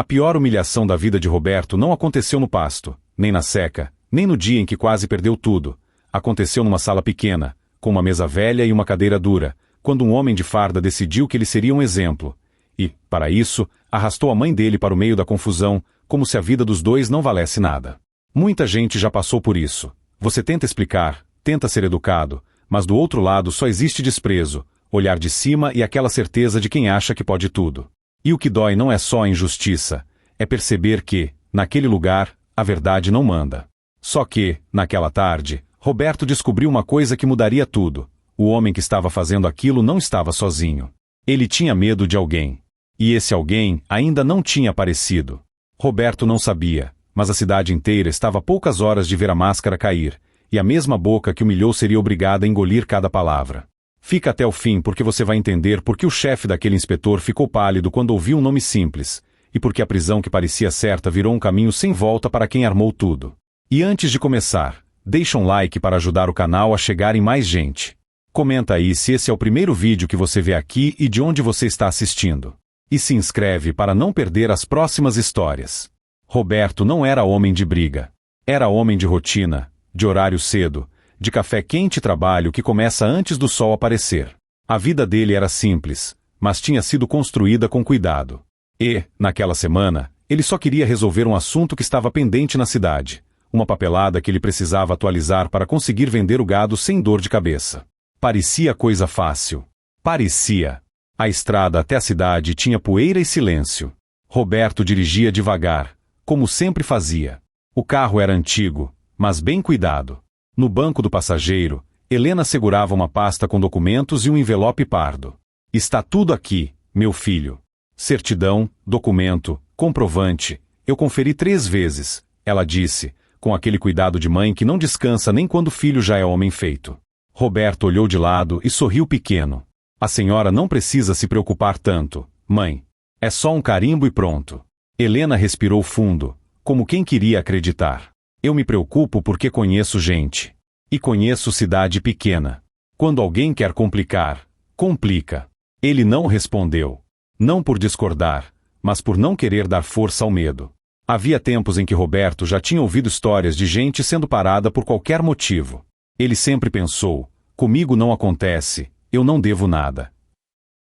A pior humilhação da vida de Roberto não aconteceu no pasto, nem na seca, nem no dia em que quase perdeu tudo. Aconteceu numa sala pequena, com uma mesa velha e uma cadeira dura, quando um homem de farda decidiu que ele seria um exemplo. E, para isso, arrastou a mãe dele para o meio da confusão, como se a vida dos dois não valesse nada. Muita gente já passou por isso. Você tenta explicar, tenta ser educado, mas do outro lado só existe desprezo, olhar de cima e aquela certeza de quem acha que pode tudo. E o que dói não é só a injustiça, é perceber que, naquele lugar, a verdade não manda. Só que, naquela tarde, Roberto descobriu uma coisa que mudaria tudo. O homem que estava fazendo aquilo não estava sozinho. Ele tinha medo de alguém. E esse alguém ainda não tinha aparecido. Roberto não sabia, mas a cidade inteira estava a poucas horas de ver a máscara cair, e a mesma boca que humilhou seria obrigada a engolir cada palavra. Fica até o fim porque você vai entender por que o chefe daquele inspetor ficou pálido quando ouviu um nome simples, e porque a prisão que parecia certa virou um caminho sem volta para quem armou tudo. E antes de começar, deixa um like para ajudar o canal a chegar em mais gente. Comenta aí se esse é o primeiro vídeo que você vê aqui e de onde você está assistindo. E se inscreve para não perder as próximas histórias. Roberto não era homem de briga. Era homem de rotina, de horário cedo, de café quente e trabalho que começa antes do sol aparecer. A vida dele era simples, mas tinha sido construída com cuidado. E, naquela semana, ele só queria resolver um assunto que estava pendente na cidade, uma papelada que ele precisava atualizar para conseguir vender o gado sem dor de cabeça. Parecia coisa fácil. Parecia. A estrada até a cidade tinha poeira e silêncio. Roberto dirigia devagar, como sempre fazia. O carro era antigo, mas bem cuidado. No banco do passageiro, Helena segurava uma pasta com documentos e um envelope pardo. Está tudo aqui, meu filho. Certidão, documento, comprovante. Eu conferi 3 vezes, ela disse, com aquele cuidado de mãe que não descansa nem quando o filho já é homem feito. Roberto olhou de lado e sorriu pequeno. A senhora não precisa se preocupar tanto, mãe. É só um carimbo e pronto. Helena respirou fundo, como quem queria acreditar. Eu me preocupo porque conheço gente. E conheço cidade pequena. Quando alguém quer complicar, complica. Ele não respondeu. Não por discordar, mas por não querer dar força ao medo. Havia tempos em que Roberto já tinha ouvido histórias de gente sendo parada por qualquer motivo. Ele sempre pensou, comigo não acontece, eu não devo nada.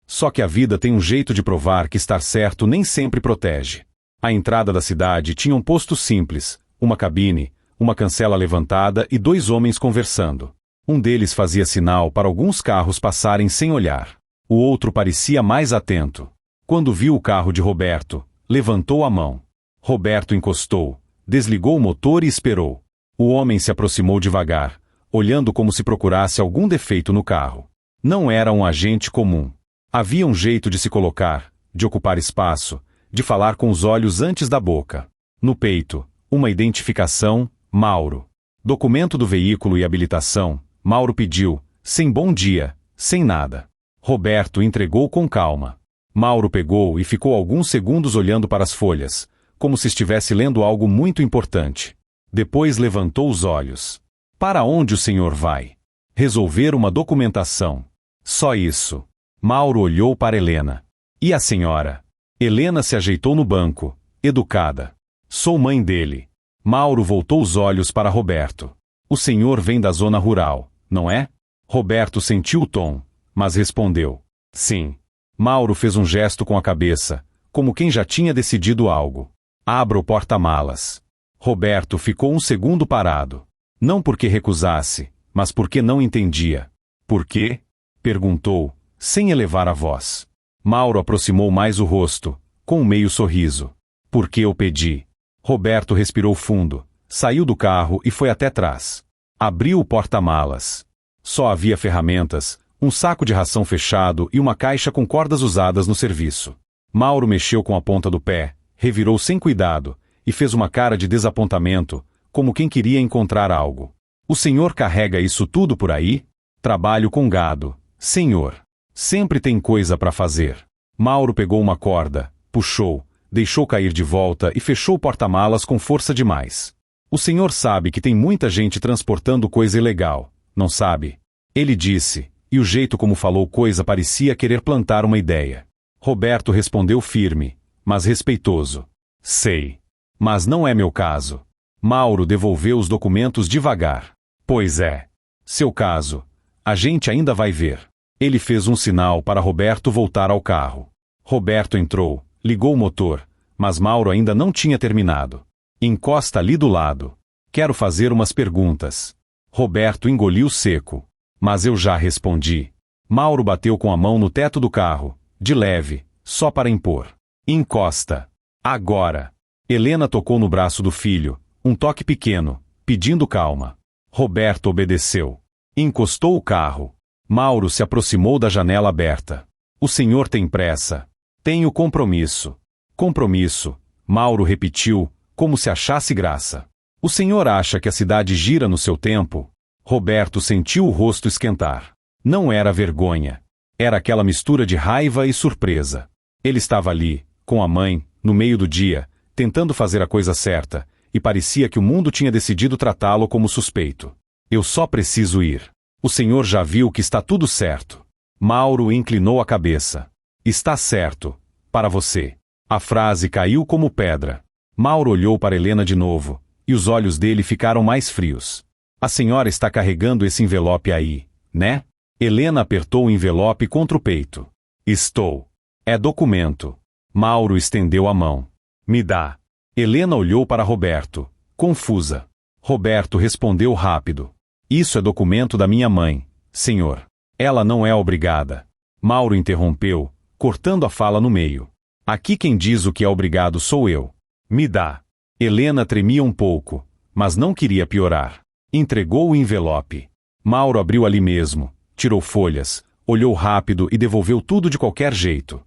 Só que a vida tem um jeito de provar que estar certo nem sempre protege. A entrada da cidade tinha um posto simples, uma cabine, uma cancela levantada e 2 homens conversando. Um deles fazia sinal para alguns carros passarem sem olhar. O outro parecia mais atento. Quando viu o carro de Roberto, levantou a mão. Roberto encostou, desligou o motor e esperou. O homem se aproximou devagar, olhando como se procurasse algum defeito no carro. Não era um agente comum. Havia um jeito de se colocar, de ocupar espaço, de falar com os olhos antes da boca. No peito, uma identificação, Mauro. Documento do veículo e habilitação, Mauro pediu, sem bom dia, sem nada. Roberto entregou com calma. Mauro pegou e ficou alguns segundos olhando para as folhas, como se estivesse lendo algo muito importante. Depois levantou os olhos. Para onde o senhor vai? Resolver uma documentação. Só isso. Mauro olhou para Helena. E a senhora? Helena se ajeitou no banco, educada. Sou mãe dele. Mauro voltou os olhos para Roberto. O senhor vem da zona rural, não é? Roberto sentiu o tom, mas respondeu. Sim. Mauro fez um gesto com a cabeça, como quem já tinha decidido algo. Abra o porta-malas. Roberto ficou um segundo parado. Não porque recusasse, mas porque não entendia. Por quê? Perguntou, sem elevar a voz. Mauro aproximou mais o rosto, com um meio sorriso. Porque eu pedi. Roberto respirou fundo, saiu do carro e foi até trás. Abriu o porta-malas. Só havia ferramentas, um saco de ração fechado e uma caixa com cordas usadas no serviço. Mauro mexeu com a ponta do pé, revirou sem cuidado, e fez uma cara de desapontamento, como quem queria encontrar algo. O senhor carrega isso tudo por aí? Trabalho com gado, senhor. Sempre tem coisa para fazer. Mauro pegou uma corda, puxou, deixou cair de volta e fechou o porta-malas com força demais. O senhor sabe que tem muita gente transportando coisa ilegal, não sabe? Ele disse, e o jeito como falou coisa parecia querer plantar uma ideia. Roberto respondeu firme, mas respeitoso. Sei. Mas não é meu caso. Mauro devolveu os documentos devagar. Pois é. Seu caso. A gente ainda vai ver. Ele fez um sinal para Roberto voltar ao carro. Roberto entrou, ligou o motor, mas Mauro ainda não tinha terminado. Encosta ali do lado. Quero fazer umas perguntas. Roberto engoliu seco. Mas eu já respondi. Mauro bateu com a mão no teto do carro, de leve, só para impor. Encosta. Agora. Helena tocou no braço do filho, um toque pequeno, pedindo calma. Roberto obedeceu. Encostou o carro. Mauro se aproximou da janela aberta. O senhor tem pressa. Tenho compromisso. Compromisso. Mauro repetiu, como se achasse graça. O senhor acha que a cidade gira no seu tempo? Roberto sentiu o rosto esquentar. Não era vergonha. Era aquela mistura de raiva e surpresa. Ele estava ali, com a mãe, no meio do dia, tentando fazer a coisa certa, e parecia que o mundo tinha decidido tratá-lo como suspeito. Eu só preciso ir. O senhor já viu que está tudo certo. Mauro inclinou a cabeça. Está certo. Para você. A frase caiu como pedra. Mauro olhou para Helena de novo, e os olhos dele ficaram mais frios. A senhora está carregando esse envelope aí, né? Helena apertou o envelope contra o peito. Estou. É documento. Mauro estendeu a mão. Me dá. Helena olhou para Roberto, confusa. Roberto respondeu rápido. Isso é documento da minha mãe, senhor. Ela não é obrigada. Mauro interrompeu, cortando a fala no meio. Aqui quem diz o que é obrigado sou eu. Me dá. Helena tremia um pouco, mas não queria piorar. Entregou o envelope. Mauro abriu ali mesmo, tirou folhas, olhou rápido e devolveu tudo de qualquer jeito.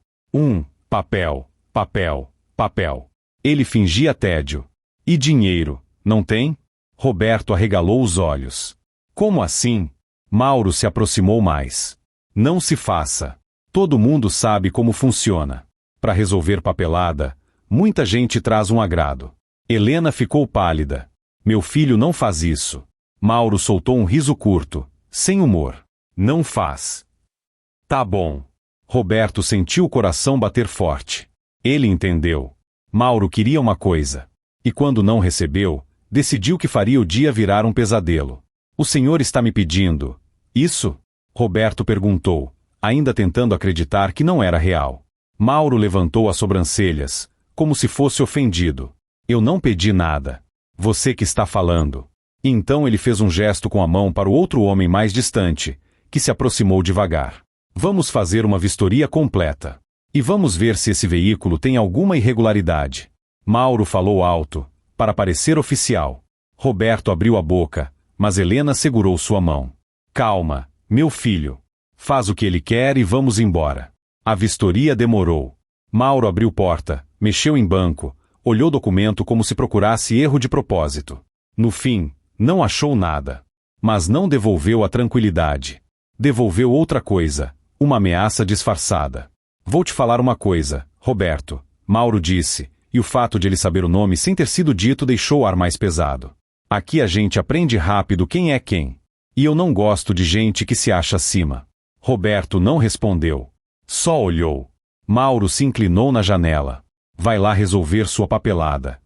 Papel, papel, papel. Ele fingia tédio. E dinheiro, não tem? Roberto arregalou os olhos. Como assim? Mauro se aproximou mais. Não se faça. Todo mundo sabe como funciona. Para resolver papelada, muita gente traz um agrado. Helena ficou pálida. Meu filho não faz isso. Mauro soltou um riso curto, sem humor. Não faz. Tá bom. Roberto sentiu o coração bater forte. Ele entendeu. Mauro queria uma coisa. E quando não recebeu, decidiu que faria o dia virar um pesadelo. O senhor está me pedindo isso? Roberto perguntou, ainda tentando acreditar que não era real. Mauro levantou as sobrancelhas, como se fosse ofendido. Eu não pedi nada. Você que está falando. Então ele fez um gesto com a mão para o outro homem mais distante, que se aproximou devagar. Vamos fazer uma vistoria completa. E vamos ver se esse veículo tem alguma irregularidade. Mauro falou alto, para parecer oficial. Roberto abriu a boca, mas Helena segurou sua mão. Calma, meu filho. Faz o que ele quer e vamos embora. A vistoria demorou. Mauro abriu porta, mexeu em banco, olhou o documento como se procurasse erro de propósito. No fim, não achou nada. Mas não devolveu a tranquilidade. Devolveu outra coisa, uma ameaça disfarçada. Vou te falar uma coisa, Roberto, Mauro disse, e o fato de ele saber o nome sem ter sido dito deixou o ar mais pesado. Aqui a gente aprende rápido quem é quem. E eu não gosto de gente que se acha acima. Roberto não respondeu. Só olhou. Mauro se inclinou na janela. Vai lá resolver sua papelada.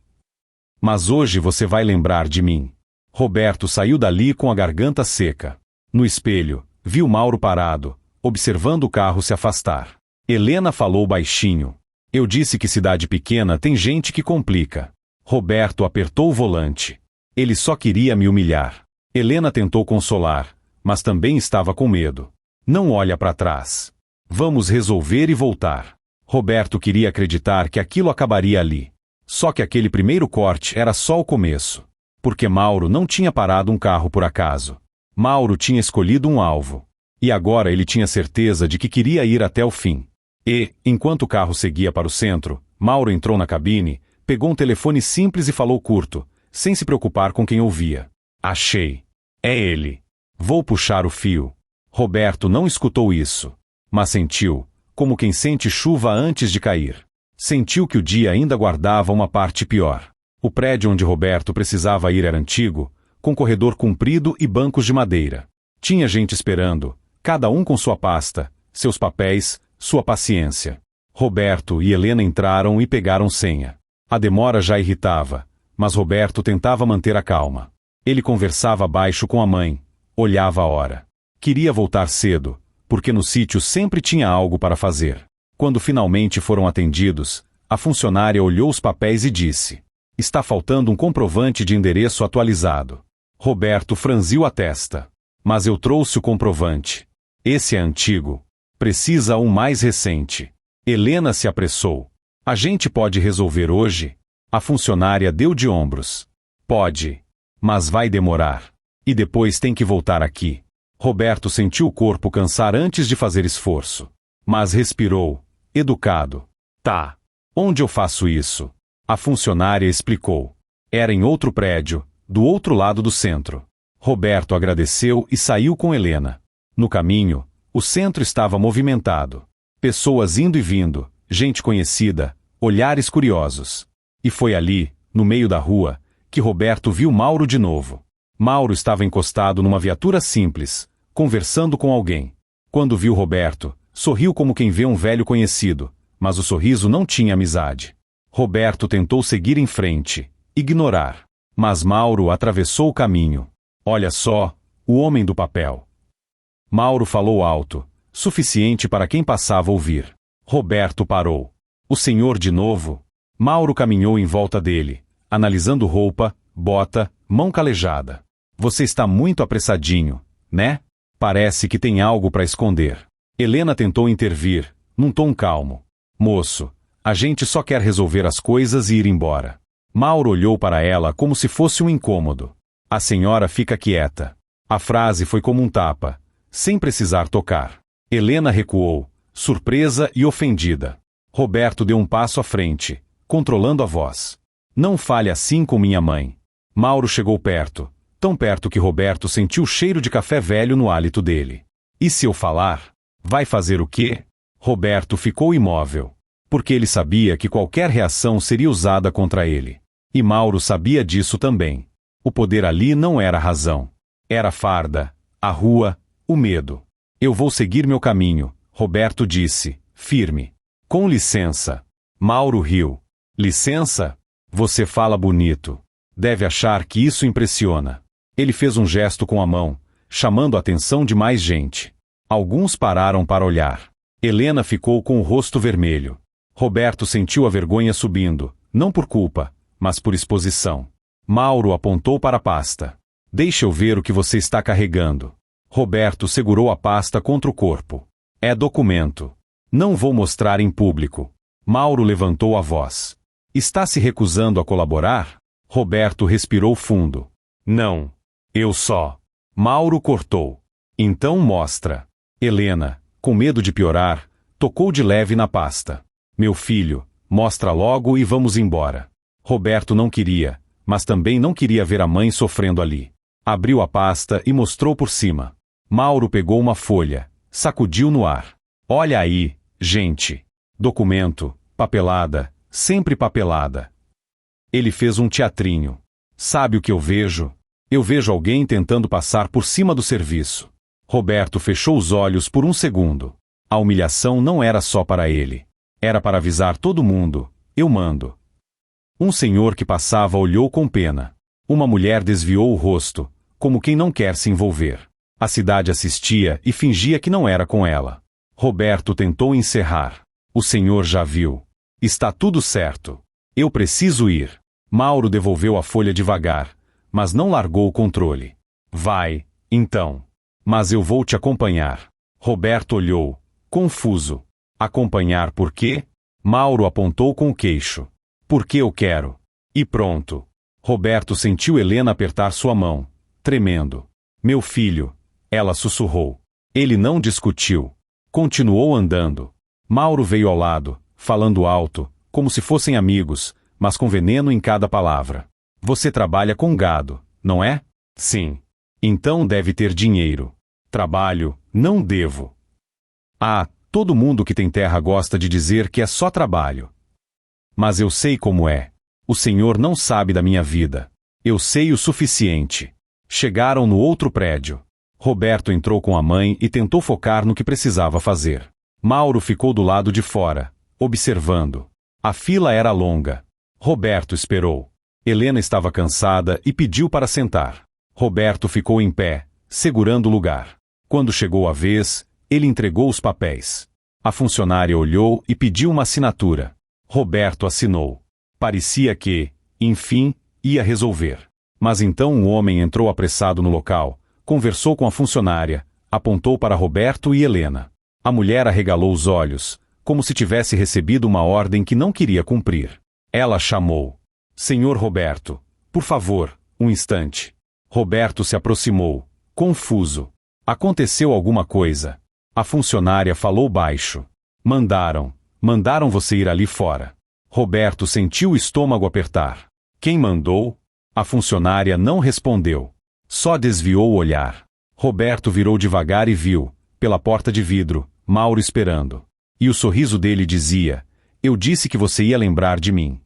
Mas hoje você vai lembrar de mim. Roberto saiu dali com a garganta seca. No espelho, viu Mauro parado, observando o carro se afastar. Helena falou baixinho. Eu disse que cidade pequena tem gente que complica. Roberto apertou o volante. Ele só queria me humilhar. Helena tentou consolar, mas também estava com medo. Não olha para trás. Vamos resolver e voltar. Roberto queria acreditar que aquilo acabaria ali. Só que aquele primeiro corte era só o começo. Porque Mauro não tinha parado um carro por acaso. Mauro tinha escolhido um alvo. E agora ele tinha certeza de que queria ir até o fim. E, enquanto o carro seguia para o centro, Mauro entrou na cabine, pegou um telefone simples e falou curto, sem se preocupar com quem ouvia. Achei. É ele. Vou puxar o fio. Roberto não escutou isso, mas sentiu, como quem sente chuva antes de cair. Sentiu que o dia ainda guardava uma parte pior. O prédio onde Roberto precisava ir era antigo, com corredor comprido e bancos de madeira. Tinha gente esperando, cada um com sua pasta, seus papéis, sua paciência. Roberto e Helena entraram e pegaram senha. A demora já irritava, mas Roberto tentava manter a calma. Ele conversava baixo com a mãe, olhava a hora. Queria voltar cedo, porque no sítio sempre tinha algo para fazer. Quando finalmente foram atendidos, a funcionária olhou os papéis e disse: "Está faltando um comprovante de endereço atualizado." Roberto franziu a testa. "Mas eu trouxe o comprovante. Esse é antigo. Precisa um mais recente." Helena se apressou. "A gente pode resolver hoje?" A funcionária deu de ombros. "Pode. Mas vai demorar. E depois tem que voltar aqui." Roberto sentiu o corpo cansar antes de fazer esforço. Mas respirou, educado. "Tá. Onde eu faço isso?" A funcionária explicou. Era em outro prédio, do outro lado do centro. Roberto agradeceu e saiu com Helena. No caminho, o centro estava movimentado. Pessoas indo e vindo, gente conhecida, olhares curiosos. E foi ali, no meio da rua, que Roberto viu Mauro de novo. Mauro estava encostado numa viatura simples, conversando com alguém. Quando viu Roberto, sorriu como quem vê um velho conhecido, mas o sorriso não tinha amizade. Roberto tentou seguir em frente, ignorar. Mas Mauro atravessou o caminho. "Olha só, o homem do papel." Mauro falou alto, suficiente para quem passava ouvir. Roberto parou. "O senhor de novo?" Mauro caminhou em volta dele, analisando roupa, bota, mão calejada. "Você está muito apressadinho, né? Parece que tem algo para esconder." Helena tentou intervir, num tom calmo. "Moço, a gente só quer resolver as coisas e ir embora." Mauro olhou para ela como se fosse um incômodo. "A senhora fica quieta." A frase foi como um tapa, sem precisar tocar. Helena recuou, surpresa e ofendida. Roberto deu um passo à frente, controlando a voz. "Não fale assim com minha mãe." Mauro chegou perto, tão perto que Roberto sentiu o cheiro de café velho no hálito dele. "E se eu falar? Vai fazer o quê?" Roberto ficou imóvel, porque ele sabia que qualquer reação seria usada contra ele. E Mauro sabia disso também. O poder ali não era a razão. Era a farda, a rua, o medo. "Eu vou seguir meu caminho", Roberto disse, firme. "Com licença." Mauro riu. "Licença? Você fala bonito. Deve achar que isso impressiona." Ele fez um gesto com a mão, chamando a atenção de mais gente. Alguns pararam para olhar. Helena ficou com o rosto vermelho. Roberto sentiu a vergonha subindo, não por culpa, mas por exposição. Mauro apontou para a pasta. "Deixe eu ver o que você está carregando." Roberto segurou a pasta contra o corpo. "É documento. Não vou mostrar em público." Mauro levantou a voz. "Está se recusando a colaborar?" Roberto respirou fundo. "Não. Eu só." Mauro cortou. "Então mostra." Helena, com medo de piorar, tocou de leve na pasta. "Meu filho, mostra logo e vamos embora." Roberto não queria, mas também não queria ver a mãe sofrendo ali. Abriu a pasta e mostrou por cima. Mauro pegou uma folha, sacudiu no ar. "Olha aí, gente. Documento, papelada, sempre papelada." Ele fez um teatrinho. "Sabe o que eu vejo? Eu vejo alguém tentando passar por cima do serviço." Roberto fechou os olhos por um segundo. A humilhação não era só para ele. Era para avisar todo mundo: "Eu mando." Um senhor que passava olhou com pena. Uma mulher desviou o rosto, como quem não quer se envolver. A cidade assistia e fingia que não era com ela. Roberto tentou encerrar. "O senhor já viu. Está tudo certo. Eu preciso ir." Mauro devolveu a folha devagar, mas não largou o controle. "Vai, então. Mas eu vou te acompanhar." Roberto olhou, confuso. "Acompanhar por quê?" Mauro apontou com o queixo. "Porque eu quero." E pronto. Roberto sentiu Helena apertar sua mão, tremendo. "Meu filho." Ela sussurrou. Ele não discutiu. Continuou andando. Mauro veio ao lado, falando alto, como se fossem amigos, mas com veneno em cada palavra. "Você trabalha com gado, não é?" "Sim." "Então deve ter dinheiro." "Trabalho, não devo." "Ah, todo mundo que tem terra gosta de dizer que é só trabalho." "Mas eu sei como é. O senhor não sabe da minha vida. Eu sei o suficiente." Chegaram no outro prédio. Roberto entrou com a mãe e tentou focar no que precisava fazer. Mauro ficou do lado de fora, observando. A fila era longa. Roberto esperou. Helena estava cansada e pediu para sentar. Roberto ficou em pé, segurando o lugar. Quando chegou a vez, ele entregou os papéis. A funcionária olhou e pediu uma assinatura. Roberto assinou. Parecia que, enfim, ia resolver. Mas então um homem entrou apressado no local, conversou com a funcionária, apontou para Roberto e Helena. A mulher arregalou os olhos, como se tivesse recebido uma ordem que não queria cumprir. Ela chamou: Senhor Roberto, por favor, um instante. Roberto se aproximou, confuso. Aconteceu alguma coisa. A funcionária falou baixo. Mandaram você ir ali fora. Roberto sentiu o estômago apertar. Quem mandou? A funcionária não respondeu. Só desviou o olhar. Roberto virou devagar e viu, pela porta de vidro, Mauro esperando. E o sorriso dele dizia: eu disse que você ia lembrar de mim.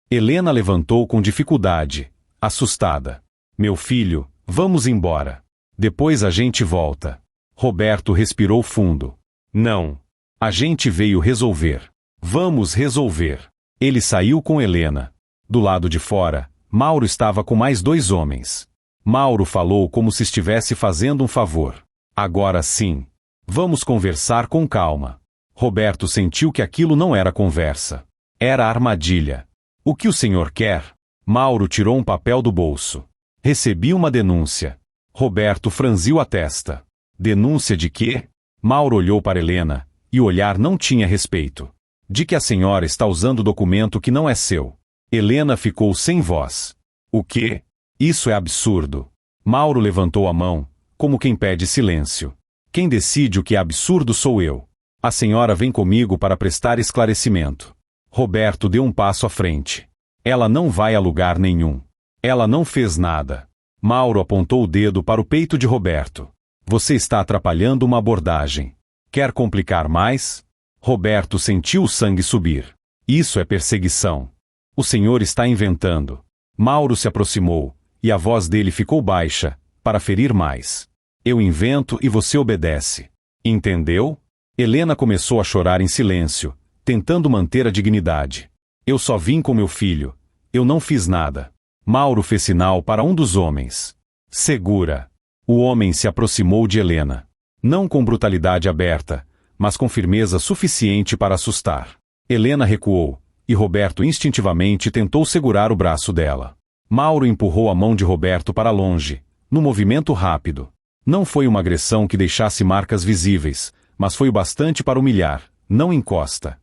Helena levantou com dificuldade, assustada. Meu filho, vamos embora. Depois a gente volta. Roberto respirou fundo. Não. A gente veio resolver. Vamos resolver. Ele saiu com Helena. Do lado de fora, Mauro estava com mais 2 homens. Mauro falou como se estivesse fazendo um favor. Agora sim. Vamos conversar com calma. Roberto sentiu que aquilo não era conversa. Era armadilha. O que o senhor quer? Mauro tirou um papel do bolso. Recebi uma denúncia. Roberto franziu a testa. Denúncia de quê? Mauro olhou para Helena, e o olhar não tinha respeito. De que a senhora está usando documento que não é seu. Helena ficou sem voz. O quê? Isso é absurdo. Mauro levantou a mão, como quem pede silêncio. Quem decide o que é absurdo sou eu. A senhora vem comigo para prestar esclarecimento. Roberto deu um passo à frente. Ela não vai a lugar nenhum. Ela não fez nada. Mauro apontou o dedo para o peito de Roberto. Você está atrapalhando uma abordagem. Quer complicar mais? Roberto sentiu o sangue subir. Isso é perseguição. O senhor está inventando. Mauro se aproximou, e a voz dele ficou baixa, para ferir mais. Eu invento e você obedece. Entendeu? Helena começou a chorar em silêncio, tentando manter a dignidade. Eu só vim com meu filho. Eu não fiz nada. Mauro fez sinal para um dos homens. Segura. O homem se aproximou de Helena. Não com brutalidade aberta, mas com firmeza suficiente para assustar. Helena recuou, e Roberto instintivamente tentou segurar o braço dela. Mauro empurrou a mão de Roberto para longe, num movimento rápido. Não foi uma agressão que deixasse marcas visíveis, mas foi o bastante para humilhar. Não encosta.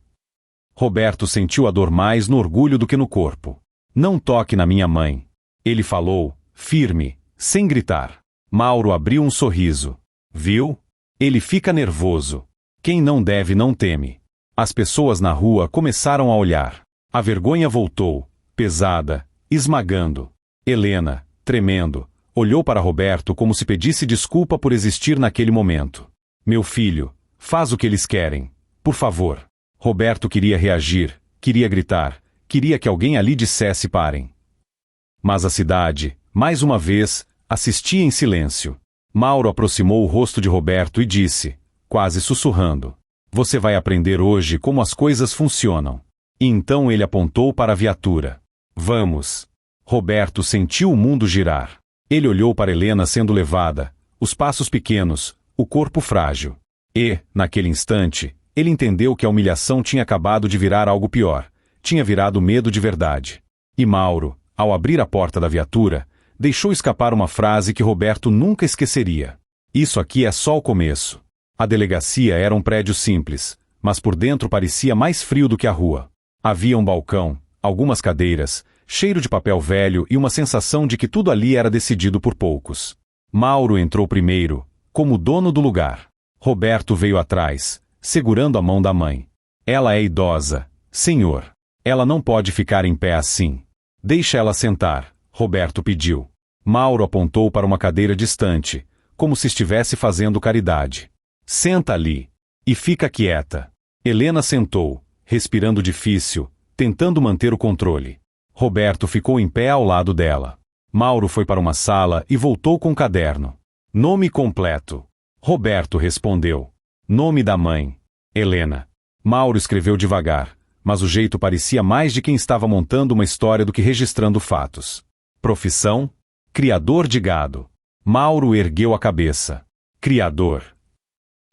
Roberto sentiu a dor mais no orgulho do que no corpo. Não toque na minha mãe. Ele falou, firme, sem gritar. Mauro abriu um sorriso. Viu? Ele fica nervoso. Quem não deve não teme. As pessoas na rua começaram a olhar. A vergonha voltou, pesada, esmagando. Helena, tremendo, olhou para Roberto como se pedisse desculpa por existir naquele momento. Meu filho, faz o que eles querem. Por favor. Roberto queria reagir, queria gritar, queria que alguém ali dissesse parem. Mas a cidade, mais uma vez, assistia em silêncio. Mauro aproximou o rosto de Roberto e disse, quase sussurrando: Você vai aprender hoje como as coisas funcionam. E então ele apontou para a viatura. Vamos. Roberto sentiu o mundo girar. Ele olhou para Helena sendo levada, os passos pequenos, o corpo frágil. E, naquele instante, ele entendeu que a humilhação tinha acabado de virar algo pior. Tinha virado medo de verdade. E Mauro, ao abrir a porta da viatura, deixou escapar uma frase que Roberto nunca esqueceria. Isso aqui é só o começo. A delegacia era um prédio simples, mas por dentro parecia mais frio do que a rua. Havia um balcão, algumas cadeiras, cheiro de papel velho e uma sensação de que tudo ali era decidido por poucos. Mauro entrou primeiro, como dono do lugar. Roberto veio atrás, segurando a mão da mãe. Ela é idosa, senhor. Ela não pode ficar em pé assim. Deixa ela sentar, Roberto pediu. Mauro apontou para uma cadeira distante, como se estivesse fazendo caridade. Senta ali. E fica quieta. Helena sentou, respirando difícil, tentando manter o controle. Roberto ficou em pé ao lado dela. Mauro foi para uma sala e voltou com um caderno. Nome completo. Roberto respondeu. Nome da mãe. Helena. Mauro escreveu devagar, mas o jeito parecia mais de quem estava montando uma história do que registrando fatos. Profissão? Criador de gado. Mauro ergueu a cabeça. Criador.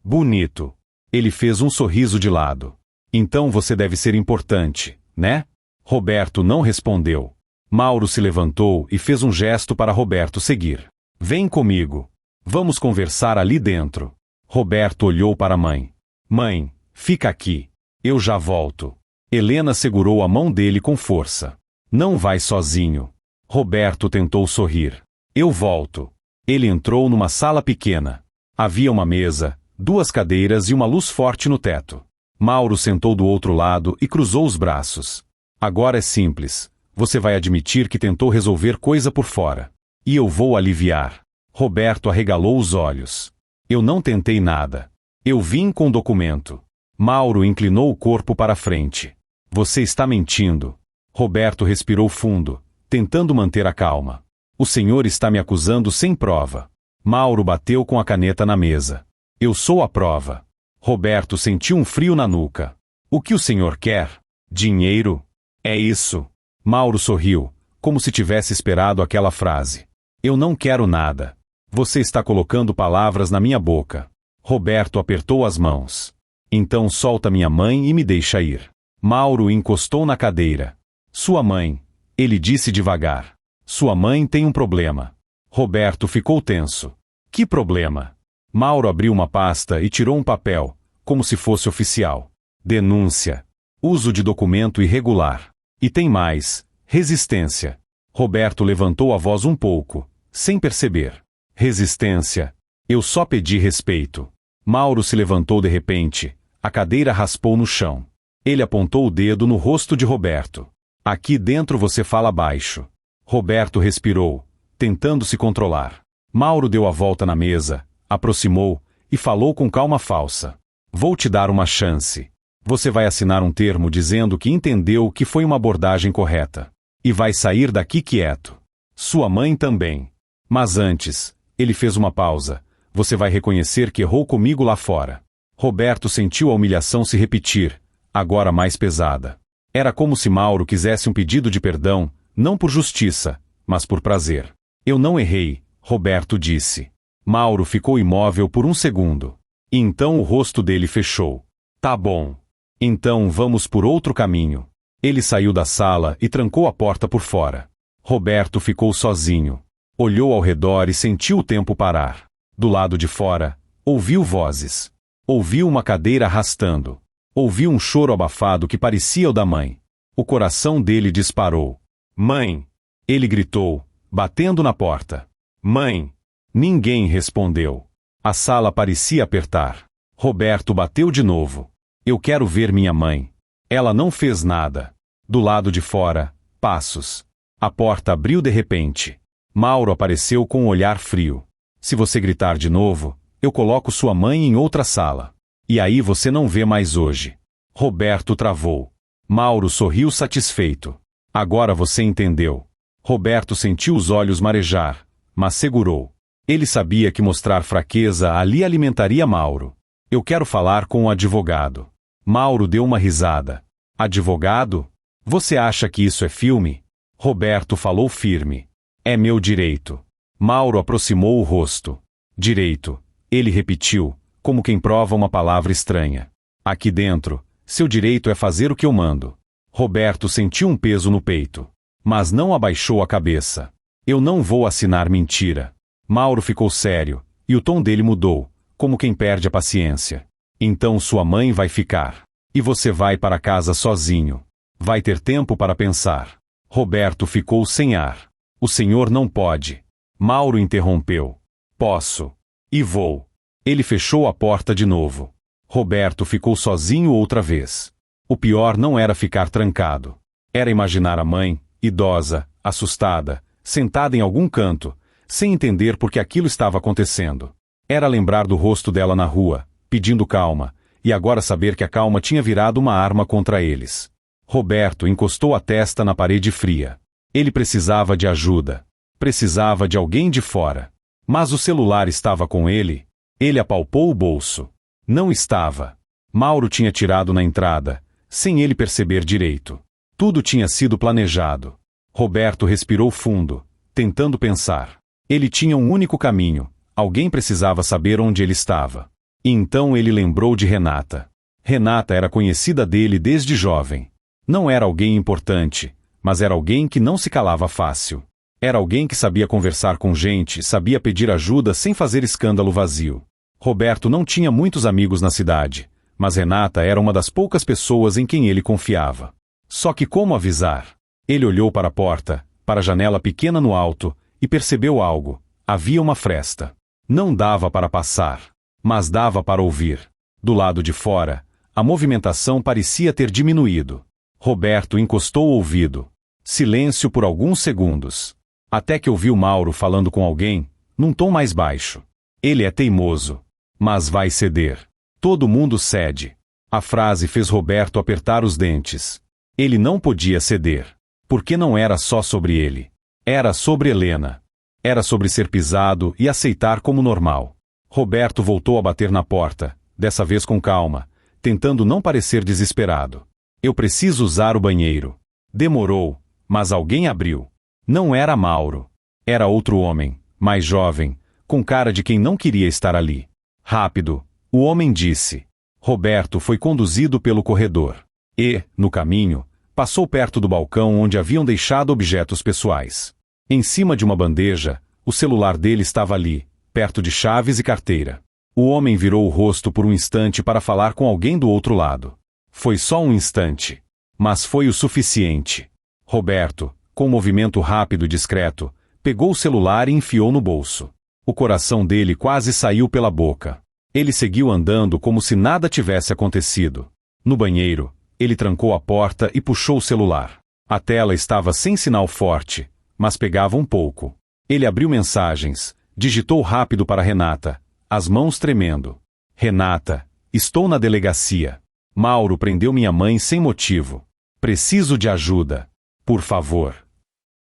Bonito. Ele fez um sorriso de lado. Então você deve ser importante, né? Roberto não respondeu. Mauro se levantou e fez um gesto para Roberto seguir. Vem comigo. Vamos conversar ali dentro. Roberto olhou para a mãe. Mãe, fica aqui. Eu já volto. Helena segurou a mão dele com força. Não vai sozinho. Roberto tentou sorrir. Eu volto. Ele entrou numa sala pequena. Havia uma mesa, 2 cadeiras e uma luz forte no teto. Mauro sentou do outro lado e cruzou os braços. Agora é simples. Você vai admitir que tentou resolver coisa por fora. E eu vou aliviar. Roberto arregalou os olhos. Eu não tentei nada. Eu vim com documento. Mauro inclinou o corpo para frente. Você está mentindo. Roberto respirou fundo, tentando manter a calma. O senhor está me acusando sem prova. Mauro bateu com a caneta na mesa. Eu sou a prova. Roberto sentiu um frio na nuca. O que o senhor quer? Dinheiro? É isso. Mauro sorriu, como se tivesse esperado aquela frase. Eu não quero nada. Você está colocando palavras na minha boca. Roberto apertou as mãos. Então solta minha mãe e me deixa ir. Mauro encostou na cadeira. Sua mãe, ele disse devagar. Sua mãe tem um problema. Roberto ficou tenso. Que problema? Mauro abriu uma pasta e tirou um papel, como se fosse oficial. Denúncia. Uso de documento irregular. E tem mais. Resistência. Roberto levantou a voz um pouco, sem perceber. Resistência. Eu só pedi respeito. Mauro se levantou de repente. A cadeira raspou no chão. Ele apontou o dedo no rosto de Roberto. Aqui dentro você fala baixo. Roberto respirou, tentando se controlar. Mauro deu a volta na mesa, aproximou e falou com calma falsa. Vou te dar uma chance. Você vai assinar um termo dizendo que entendeu que foi uma abordagem correta. E vai sair daqui quieto. Sua mãe também. Mas antes, ele fez uma pausa. Você vai reconhecer que errou comigo lá fora. Roberto sentiu a humilhação se repetir, agora mais pesada. Era como se Mauro quisesse um pedido de perdão, não por justiça, mas por prazer. Eu não errei, Roberto disse. Mauro ficou imóvel por um segundo. E então o rosto dele fechou. Tá bom. Então vamos por outro caminho. Ele saiu da sala e trancou a porta por fora. Roberto ficou sozinho. Olhou ao redor e sentiu o tempo parar. Do lado de fora, ouviu vozes. Ouviu uma cadeira arrastando. Ouviu um choro abafado que parecia o da mãe. O coração dele disparou. Mãe! Ele gritou, batendo na porta. Mãe! Ninguém respondeu. A sala parecia apertar. Roberto bateu de novo. Eu quero ver minha mãe. Ela não fez nada. Do lado de fora, passos. A porta abriu de repente. Mauro apareceu com um olhar frio. Se você gritar de novo, eu coloco sua mãe em outra sala. E aí você não vê mais hoje. Roberto travou. Mauro sorriu satisfeito. Agora você entendeu. Roberto sentiu os olhos marejar, mas segurou. Ele sabia que mostrar fraqueza ali alimentaria Mauro. Eu quero falar com o advogado. Mauro deu uma risada. Advogado? Você acha que isso é filme? Roberto falou firme. É meu direito. Mauro aproximou o rosto. Direito. Ele repetiu, como quem prova uma palavra estranha. Aqui dentro, seu direito é fazer o que eu mando. Roberto sentiu um peso no peito. Mas não abaixou a cabeça. Eu não vou assinar mentira. Mauro ficou sério, e o tom dele mudou, como quem perde a paciência. Então sua mãe vai ficar. E você vai para casa sozinho. Vai ter tempo para pensar. Roberto ficou sem ar. O senhor não pode. Mauro interrompeu. Posso. E vou. Ele fechou a porta de novo. Roberto ficou sozinho outra vez. O pior não era ficar trancado. Era imaginar a mãe, idosa, assustada, sentada em algum canto, sem entender por que aquilo estava acontecendo. Era lembrar do rosto dela na rua, pedindo calma, e agora saber que a calma tinha virado uma arma contra eles. Roberto encostou a testa na parede fria. Ele precisava de ajuda. Precisava de alguém de fora. Mas o celular estava com ele? Ele apalpou o bolso. Não estava. Mauro tinha tirado na entrada, sem ele perceber direito. Tudo tinha sido planejado. Roberto respirou fundo, tentando pensar. Ele tinha um único caminho, alguém precisava saber onde ele estava. E então ele lembrou de Renata. Renata era conhecida dele desde jovem. Não era alguém importante, mas era alguém que não se calava fácil. Era alguém que sabia conversar com gente, sabia pedir ajuda sem fazer escândalo vazio. Roberto não tinha muitos amigos na cidade, mas Renata era uma das poucas pessoas em quem ele confiava. Só que como avisar? Ele olhou para a porta, para a janela pequena no alto, e percebeu algo. Havia uma fresta. Não dava para passar, mas dava para ouvir. Do lado de fora, a movimentação parecia ter diminuído. Roberto encostou o ouvido. Silêncio por alguns segundos. Até que ouviu Mauro falando com alguém, num tom mais baixo. Ele é teimoso, mas vai ceder. Todo mundo cede. A frase fez Roberto apertar os dentes. Ele não podia ceder. Porque não era só sobre ele. Era sobre Helena. Era sobre ser pisado e aceitar como normal. Roberto voltou a bater na porta, dessa vez com calma, tentando não parecer desesperado. Eu preciso usar o banheiro. Demorou, mas alguém abriu. Não era Mauro. Era outro homem, mais jovem, com cara de quem não queria estar ali. Rápido, o homem disse. Roberto foi conduzido pelo corredor. E, no caminho, passou perto do balcão onde haviam deixado objetos pessoais. Em cima de uma bandeja, o celular dele estava ali, perto de chaves e carteira. O homem virou o rosto por um instante para falar com alguém do outro lado. Foi só um instante. Mas foi o suficiente. Roberto, com um movimento rápido e discreto, pegou o celular e enfiou no bolso. O coração dele quase saiu pela boca. Ele seguiu andando como se nada tivesse acontecido. No banheiro, ele trancou a porta e puxou o celular. A tela estava sem sinal forte, mas pegava um pouco. Ele abriu mensagens, digitou rápido para Renata, as mãos tremendo. Renata, estou na delegacia. Mauro prendeu minha mãe sem motivo. Preciso de ajuda. Por favor.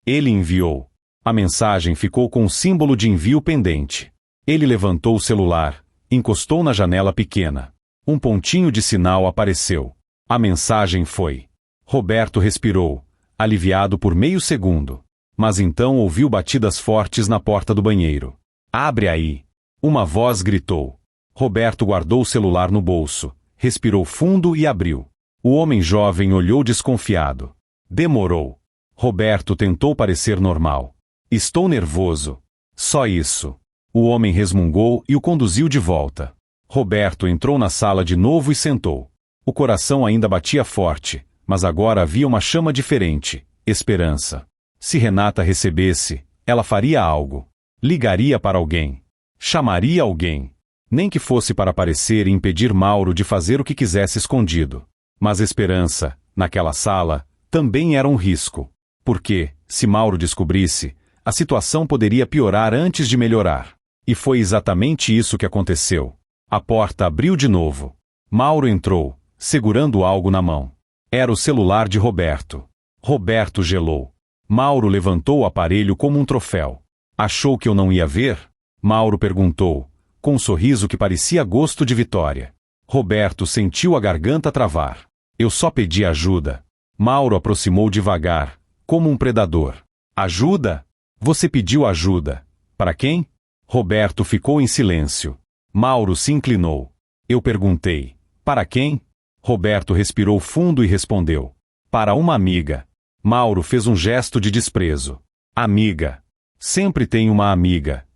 Ele enviou. A mensagem ficou com um símbolo de envio pendente. Ele levantou o celular, encostou na janela pequena. Um pontinho de sinal apareceu. A mensagem foi. Roberto respirou, aliviado por meio segundo. Mas então ouviu batidas fortes na porta do banheiro. Abre aí! Uma voz gritou. Roberto guardou o celular no bolso, respirou fundo e abriu. O homem jovem olhou desconfiado. Demorou. Roberto tentou parecer normal. Estou nervoso. Só isso. O homem resmungou e o conduziu de volta. Roberto entrou na sala de novo e sentou. O coração ainda batia forte, mas agora havia uma chama diferente, esperança. Se Renata recebesse, ela faria algo. Ligaria para alguém. Chamaria alguém. Nem que fosse para aparecer e impedir Mauro de fazer o que quisesse escondido. Mas esperança, naquela sala, também era um risco. Porque, se Mauro descobrisse, a situação poderia piorar antes de melhorar. E foi exatamente isso que aconteceu. A porta abriu de novo. Mauro entrou, segurando algo na mão. Era o celular de Roberto. Roberto gelou. Mauro levantou o aparelho como um troféu. Achou que eu não ia ver? Mauro perguntou, com um sorriso que parecia gosto de vitória. Roberto sentiu a garganta travar. Eu só pedi ajuda. Mauro aproximou devagar, como um predador. Ajuda? Você pediu ajuda. Para quem? Roberto ficou em silêncio. Mauro se inclinou. Eu perguntei. Para quem? Roberto respirou fundo e respondeu. Para uma amiga. Mauro fez um gesto de desprezo. Amiga. Sempre tem uma amiga.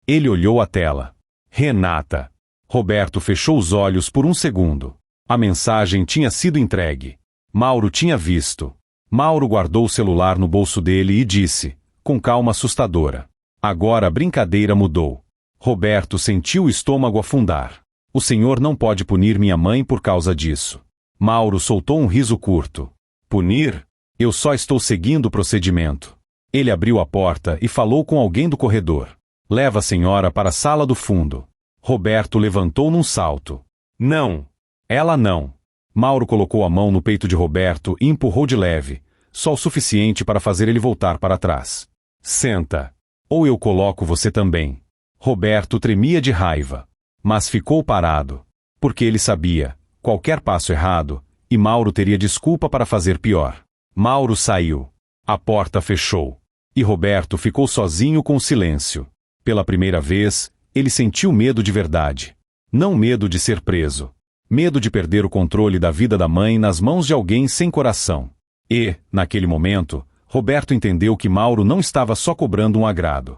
Ele olhou a tela. Renata. Roberto fechou os olhos por um segundo. A mensagem tinha sido entregue. Mauro tinha visto. Mauro guardou o celular no bolso dele e disse, com calma assustadora. Agora a brincadeira mudou. Roberto sentiu o estômago afundar. O senhor não pode punir minha mãe por causa disso. Mauro soltou um riso curto. Punir? Eu só estou seguindo o procedimento. Ele abriu a porta e falou com alguém do corredor. Leva a senhora para a sala do fundo. Roberto levantou num salto. Não. Ela não. Mauro colocou a mão no peito de Roberto e empurrou de leve, só o suficiente para fazer ele voltar para trás. Senta. Ou eu coloco você também. Roberto tremia de raiva. Mas ficou parado. Porque ele sabia, qualquer passo errado, E Mauro teria desculpa para fazer pior. Mauro saiu. A porta fechou. E Roberto ficou sozinho com o silêncio. Pela primeira vez, ele sentiu medo de verdade. Não medo de ser preso. Medo de perder o controle da vida da mãe nas mãos de alguém sem coração. E, naquele momento, Roberto entendeu que Mauro não estava só cobrando um agrado.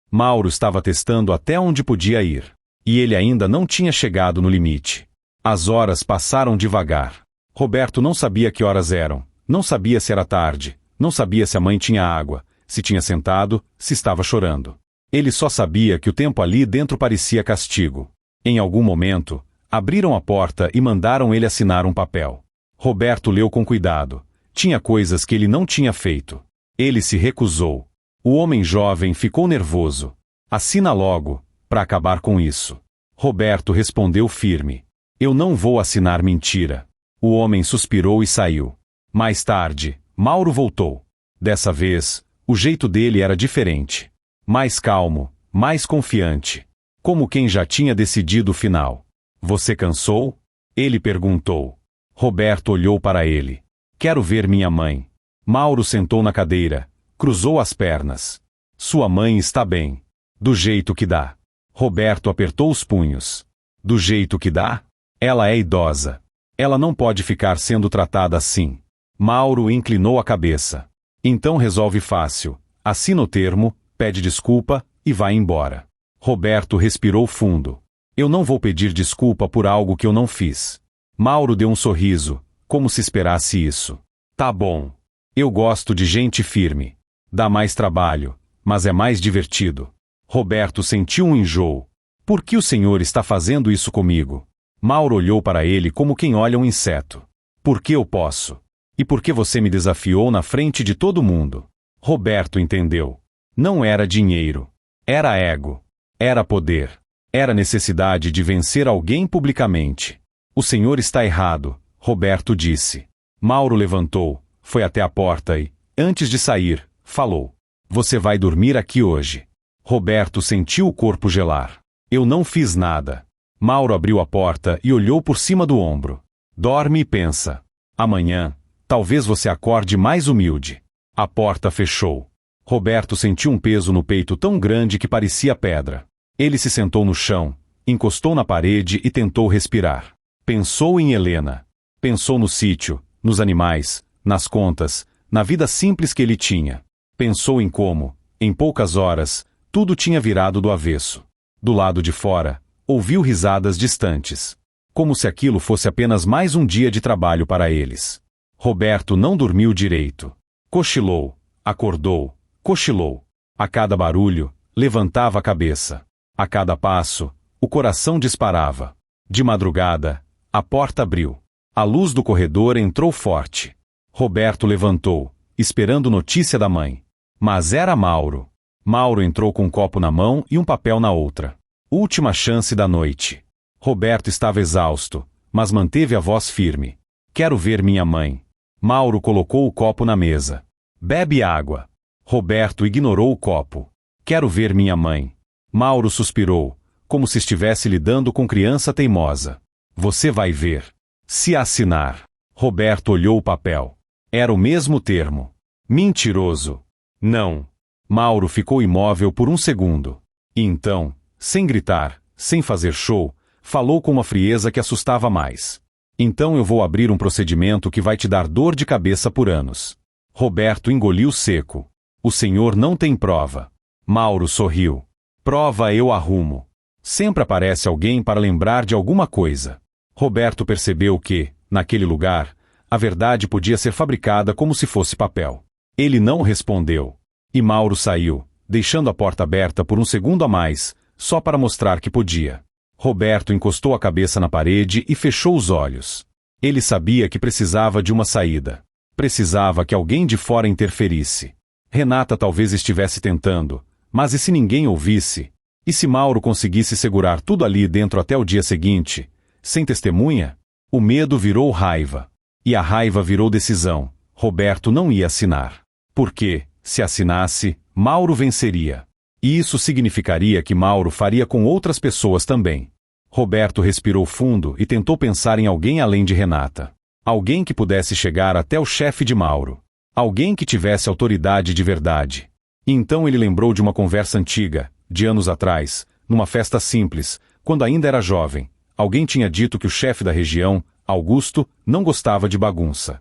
Mauro estava testando até onde podia ir. E ele ainda não tinha chegado no limite. As horas passaram devagar. Roberto não sabia que horas eram. Não sabia se era tarde. Não sabia se a mãe tinha água, se tinha sentado, se estava chorando. Ele só sabia que o tempo ali dentro parecia castigo. Em algum momento, abriram a porta e mandaram ele assinar um papel. Roberto leu com cuidado. Tinha coisas que ele não tinha feito. Ele se recusou. O homem jovem ficou nervoso. Assina logo, para acabar com isso. Roberto respondeu firme. Eu não vou assinar mentira. O homem suspirou e saiu. Mais tarde, Mauro voltou. Dessa vez, o jeito dele era diferente. Mais calmo, mais confiante. Como quem já tinha decidido o final. Você cansou? Ele perguntou. Roberto olhou para ele. Quero ver minha mãe. Mauro sentou na cadeira, cruzou as pernas. Sua mãe está bem. Do jeito que dá. Roberto apertou os punhos. Do jeito que dá? Ela é idosa. Ela não pode ficar sendo tratada assim. Mauro inclinou a cabeça. Então resolve fácil. Assina o termo, pede desculpa e vai embora. Roberto respirou fundo. Eu não vou pedir desculpa por algo que eu não fiz. Mauro deu um sorriso, como se esperasse isso. Tá bom. Eu gosto de gente firme. Dá mais trabalho, mas é mais divertido. Roberto sentiu um enjoo. Por que o senhor está fazendo isso comigo? Mauro olhou para ele como quem olha um inseto. Por que eu posso? E por que você me desafiou na frente de todo mundo? Roberto entendeu. Não era dinheiro. Era ego. Era poder. Era necessidade de vencer alguém publicamente. O senhor está errado, Roberto disse. Mauro levantou, foi até a porta e, antes de sair, falou. Você vai dormir aqui hoje. Roberto sentiu o corpo gelar. Eu não fiz nada. Mauro abriu a porta e olhou por cima do ombro. Dorme e pensa. Amanhã, talvez você acorde mais humilde. A porta fechou. Roberto sentiu um peso no peito tão grande que parecia pedra. Ele se sentou no chão, encostou na parede e tentou respirar. Pensou em Helena. Pensou no sítio, nos animais, nas contas, na vida simples que ele tinha. Pensou em como, em poucas horas, tudo tinha virado do avesso. Do lado de fora, ouviu risadas distantes. Como se aquilo fosse apenas mais um dia de trabalho para eles. Roberto não dormiu direito. Cochilou, acordou, cochilou. A cada barulho, levantava a cabeça. A cada passo, o coração disparava. De madrugada, a porta abriu. A luz do corredor entrou forte. Roberto levantou, esperando notícia da mãe. Mas era Mauro. Mauro entrou com um copo na mão e um papel na outra. Última chance da noite. Roberto estava exausto, mas manteve a voz firme. Quero ver minha mãe. Mauro colocou o copo na mesa. Bebe água. Roberto ignorou o copo. Quero ver minha mãe. Mauro suspirou, como se estivesse lidando com criança teimosa. Você vai ver. Se assinar. Roberto olhou o papel. Era o mesmo termo. Mentiroso. Não. Mauro ficou imóvel por um segundo. E então, sem gritar, sem fazer show, falou com uma frieza que assustava mais. Então eu vou abrir um procedimento que vai te dar dor de cabeça por anos. Roberto engoliu seco. O senhor não tem prova. Mauro sorriu. Prova eu arrumo. Sempre aparece alguém para lembrar de alguma coisa. Roberto percebeu que, naquele lugar, a verdade podia ser fabricada como se fosse papel. Ele não respondeu. E Mauro saiu, deixando a porta aberta por um segundo a mais, só para mostrar que podia. Roberto encostou a cabeça na parede e fechou os olhos. Ele sabia que precisava de uma saída. Precisava que alguém de fora interferisse. Renata talvez estivesse tentando, mas e se ninguém ouvisse? E se Mauro conseguisse segurar tudo ali dentro até o dia seguinte, sem testemunha? O medo virou raiva. E a raiva virou decisão. Roberto não ia assinar. Porque, se assinasse, Mauro venceria. E isso significaria que Mauro faria com outras pessoas também. Roberto respirou fundo e tentou pensar em alguém além de Renata. Alguém que pudesse chegar até o chefe de Mauro. Alguém que tivesse autoridade de verdade. E então ele lembrou de uma conversa antiga, de anos atrás, numa festa simples, quando ainda era jovem. Alguém tinha dito que o chefe da região, Augusto, não gostava de bagunça.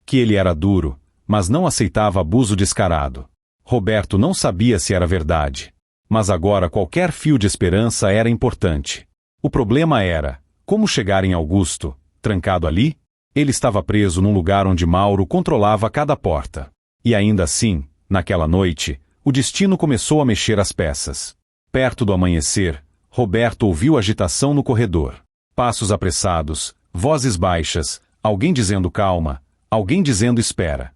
Que ele era duro, mas não aceitava abuso descarado. Roberto não sabia se era verdade. Mas agora qualquer fio de esperança era importante. O problema era, como chegar em Augusto, trancado ali? Ele estava preso num lugar onde Mauro controlava cada porta. E ainda assim, naquela noite, o destino começou a mexer as peças. Perto do amanhecer, Roberto ouviu agitação no corredor. Passos apressados, vozes baixas, alguém dizendo calma, alguém dizendo espera.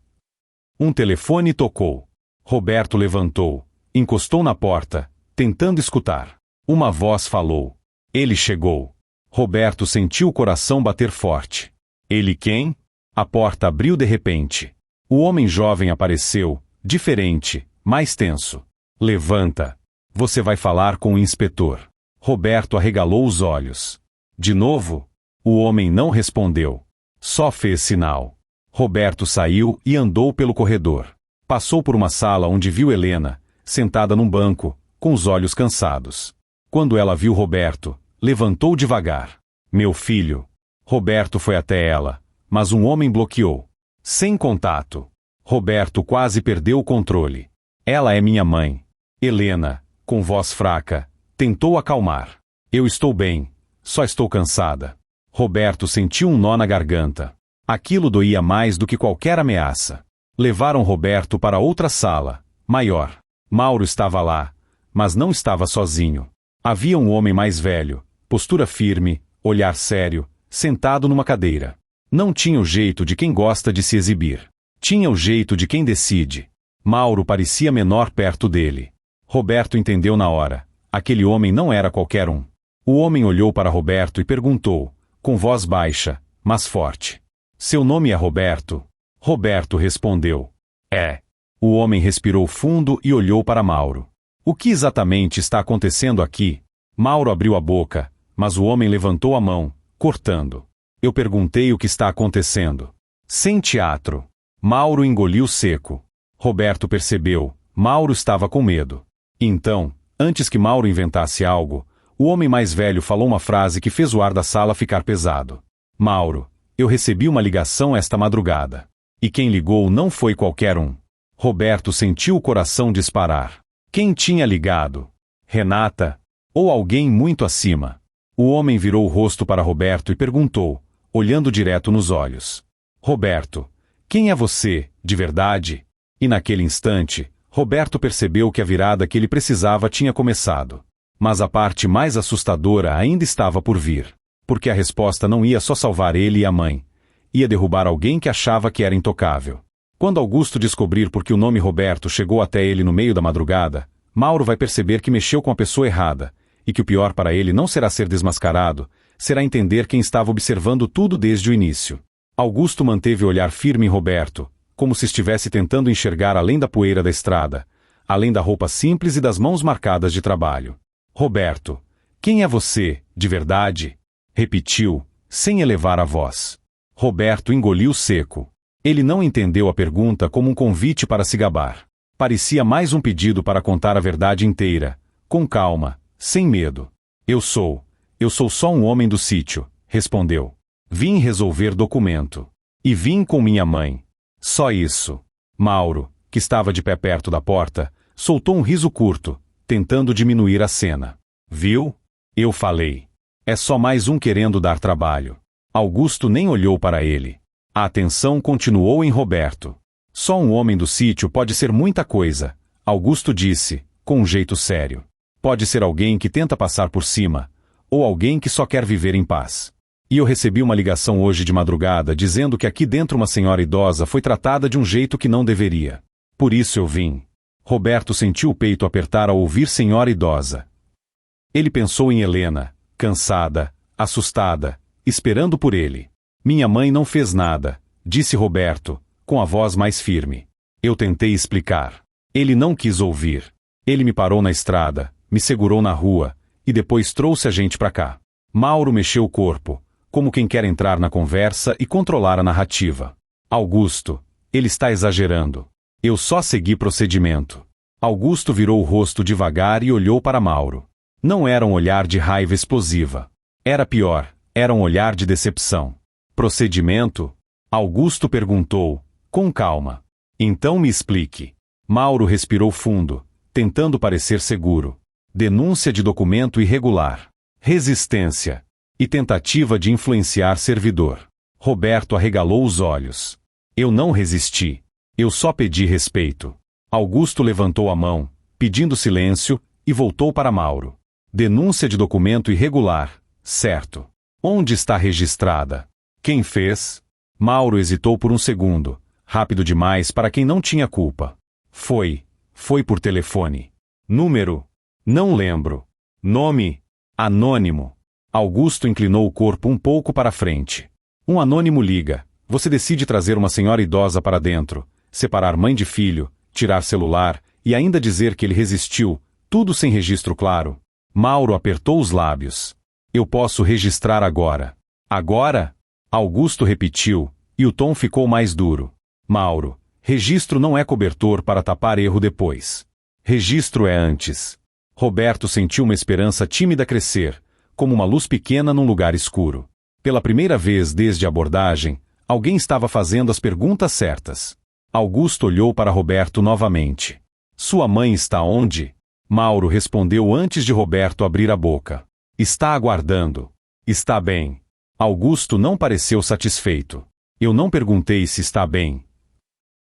Um telefone tocou. Roberto levantou, encostou na porta, tentando escutar. Uma voz falou. Ele chegou. Roberto sentiu o coração bater forte. Ele quem? A porta abriu de repente. O homem jovem apareceu, diferente, mais tenso. Levanta. Você vai falar com o inspetor. Roberto arregalou os olhos. De novo? O homem não respondeu. Só fez sinal. Roberto saiu e andou pelo corredor. Passou por uma sala onde viu Helena, sentada num banco, com os olhos cansados. Quando ela viu Roberto, levantou devagar. Meu filho. Roberto foi até ela, mas um homem bloqueou. Sem contato. Roberto quase perdeu o controle. Ela é minha mãe. Helena, com voz fraca, tentou acalmar. Eu estou bem, só estou cansada. Roberto sentiu um nó na garganta. Aquilo doía mais do que qualquer ameaça. Levaram Roberto para outra sala, maior. Mauro estava lá, mas não estava sozinho. Havia um homem mais velho, postura firme, olhar sério, sentado numa cadeira. Não tinha o jeito de quem gosta de se exibir. Tinha o jeito de quem decide. Mauro parecia menor perto dele. Roberto entendeu na hora. Aquele homem não era qualquer um. O homem olhou para Roberto e perguntou, com voz baixa, mas forte. Seu nome é Roberto? Roberto respondeu. É. O homem respirou fundo e olhou para Mauro. O que exatamente está acontecendo aqui? Mauro abriu a boca, mas o homem levantou a mão, cortando. Eu perguntei o que está acontecendo. Sem teatro. Mauro engoliu seco. Roberto percebeu. Mauro estava com medo. Então, antes que Mauro inventasse algo, o homem mais velho falou uma frase que fez o ar da sala ficar pesado. Mauro, eu recebi uma ligação esta madrugada. E quem ligou não foi qualquer um. Roberto sentiu o coração disparar. Quem tinha ligado? Renata? Ou alguém muito acima? O homem virou o rosto para Roberto e perguntou, olhando direto nos olhos. Roberto, quem é você, de verdade? E naquele instante, Roberto percebeu que a virada que ele precisava tinha começado. Mas a parte mais assustadora ainda estava por vir. Porque a resposta não ia só salvar ele e a mãe. Ia derrubar alguém que achava que era intocável. Quando Augusto descobrir por que o nome Roberto chegou até ele no meio da madrugada, Mauro vai perceber que mexeu com a pessoa errada, e que o pior para ele não será ser desmascarado, será entender quem estava observando tudo desde o início. Augusto manteve o olhar firme em Roberto, como se estivesse tentando enxergar além da poeira da estrada, além da roupa simples e das mãos marcadas de trabalho. Roberto, quem é você, de verdade? Repetiu, sem elevar a voz. Roberto engoliu seco. Ele não entendeu a pergunta como um convite para se gabar. Parecia mais um pedido para contar a verdade inteira, com calma, sem medo. Eu sou só um homem do sítio, respondeu. Vim resolver documento. E vim com minha mãe. Só isso. Mauro, que estava de pé perto da porta, soltou um riso curto, tentando diminuir a cena. Viu? Eu falei. É só mais um querendo dar trabalho. Augusto nem olhou para ele. A atenção continuou em Roberto. Só um homem do sítio pode ser muita coisa, Augusto disse, com um jeito sério. Pode ser alguém que tenta passar por cima, ou alguém que só quer viver em paz. E eu recebi uma ligação hoje de madrugada dizendo que aqui dentro uma senhora idosa foi tratada de um jeito que não deveria. Por isso eu vim. Roberto sentiu o peito apertar ao ouvir senhora idosa. Ele pensou em Helena, cansada, assustada, esperando por ele. Minha mãe não fez nada, disse Roberto, com a voz mais firme. Eu tentei explicar. Ele não quis ouvir. Ele me parou na estrada, me segurou na rua, e depois trouxe a gente para cá. Mauro mexeu o corpo, como quem quer entrar na conversa e controlar a narrativa. Augusto, ele está exagerando. Eu só segui procedimento. Augusto virou o rosto devagar e olhou para Mauro. Não era um olhar de raiva explosiva. Era pior, era um olhar de decepção. Procedimento? Augusto perguntou, com calma. Então me explique. Mauro respirou fundo, tentando parecer seguro. Denúncia de documento irregular. Resistência. E tentativa de influenciar servidor. Roberto arregalou os olhos. Eu não resisti. Eu só pedi respeito. Augusto levantou a mão, pedindo silêncio, e voltou para Mauro. Denúncia de documento irregular, certo. Onde está registrada? Quem fez? Mauro hesitou por um segundo, rápido demais para quem não tinha culpa. Foi por telefone. Número? Não lembro. Nome? Anônimo. Augusto inclinou o corpo um pouco para frente. Um anônimo liga. Você decide trazer uma senhora idosa para dentro, separar mãe de filho, tirar celular e ainda dizer que ele resistiu, tudo sem registro claro. Mauro apertou os lábios. Eu posso registrar agora. Agora? Augusto repetiu, e o tom ficou mais duro. Mauro, registro não é cobertor para tapar erro depois. Registro é antes. Roberto sentiu uma esperança tímida crescer, como uma luz pequena num lugar escuro. Pela primeira vez desde a abordagem, alguém estava fazendo as perguntas certas. Augusto olhou para Roberto novamente. Sua mãe está onde? Mauro respondeu antes de Roberto abrir a boca. Está aguardando. Está bem. Augusto não pareceu satisfeito. Eu não perguntei se está bem.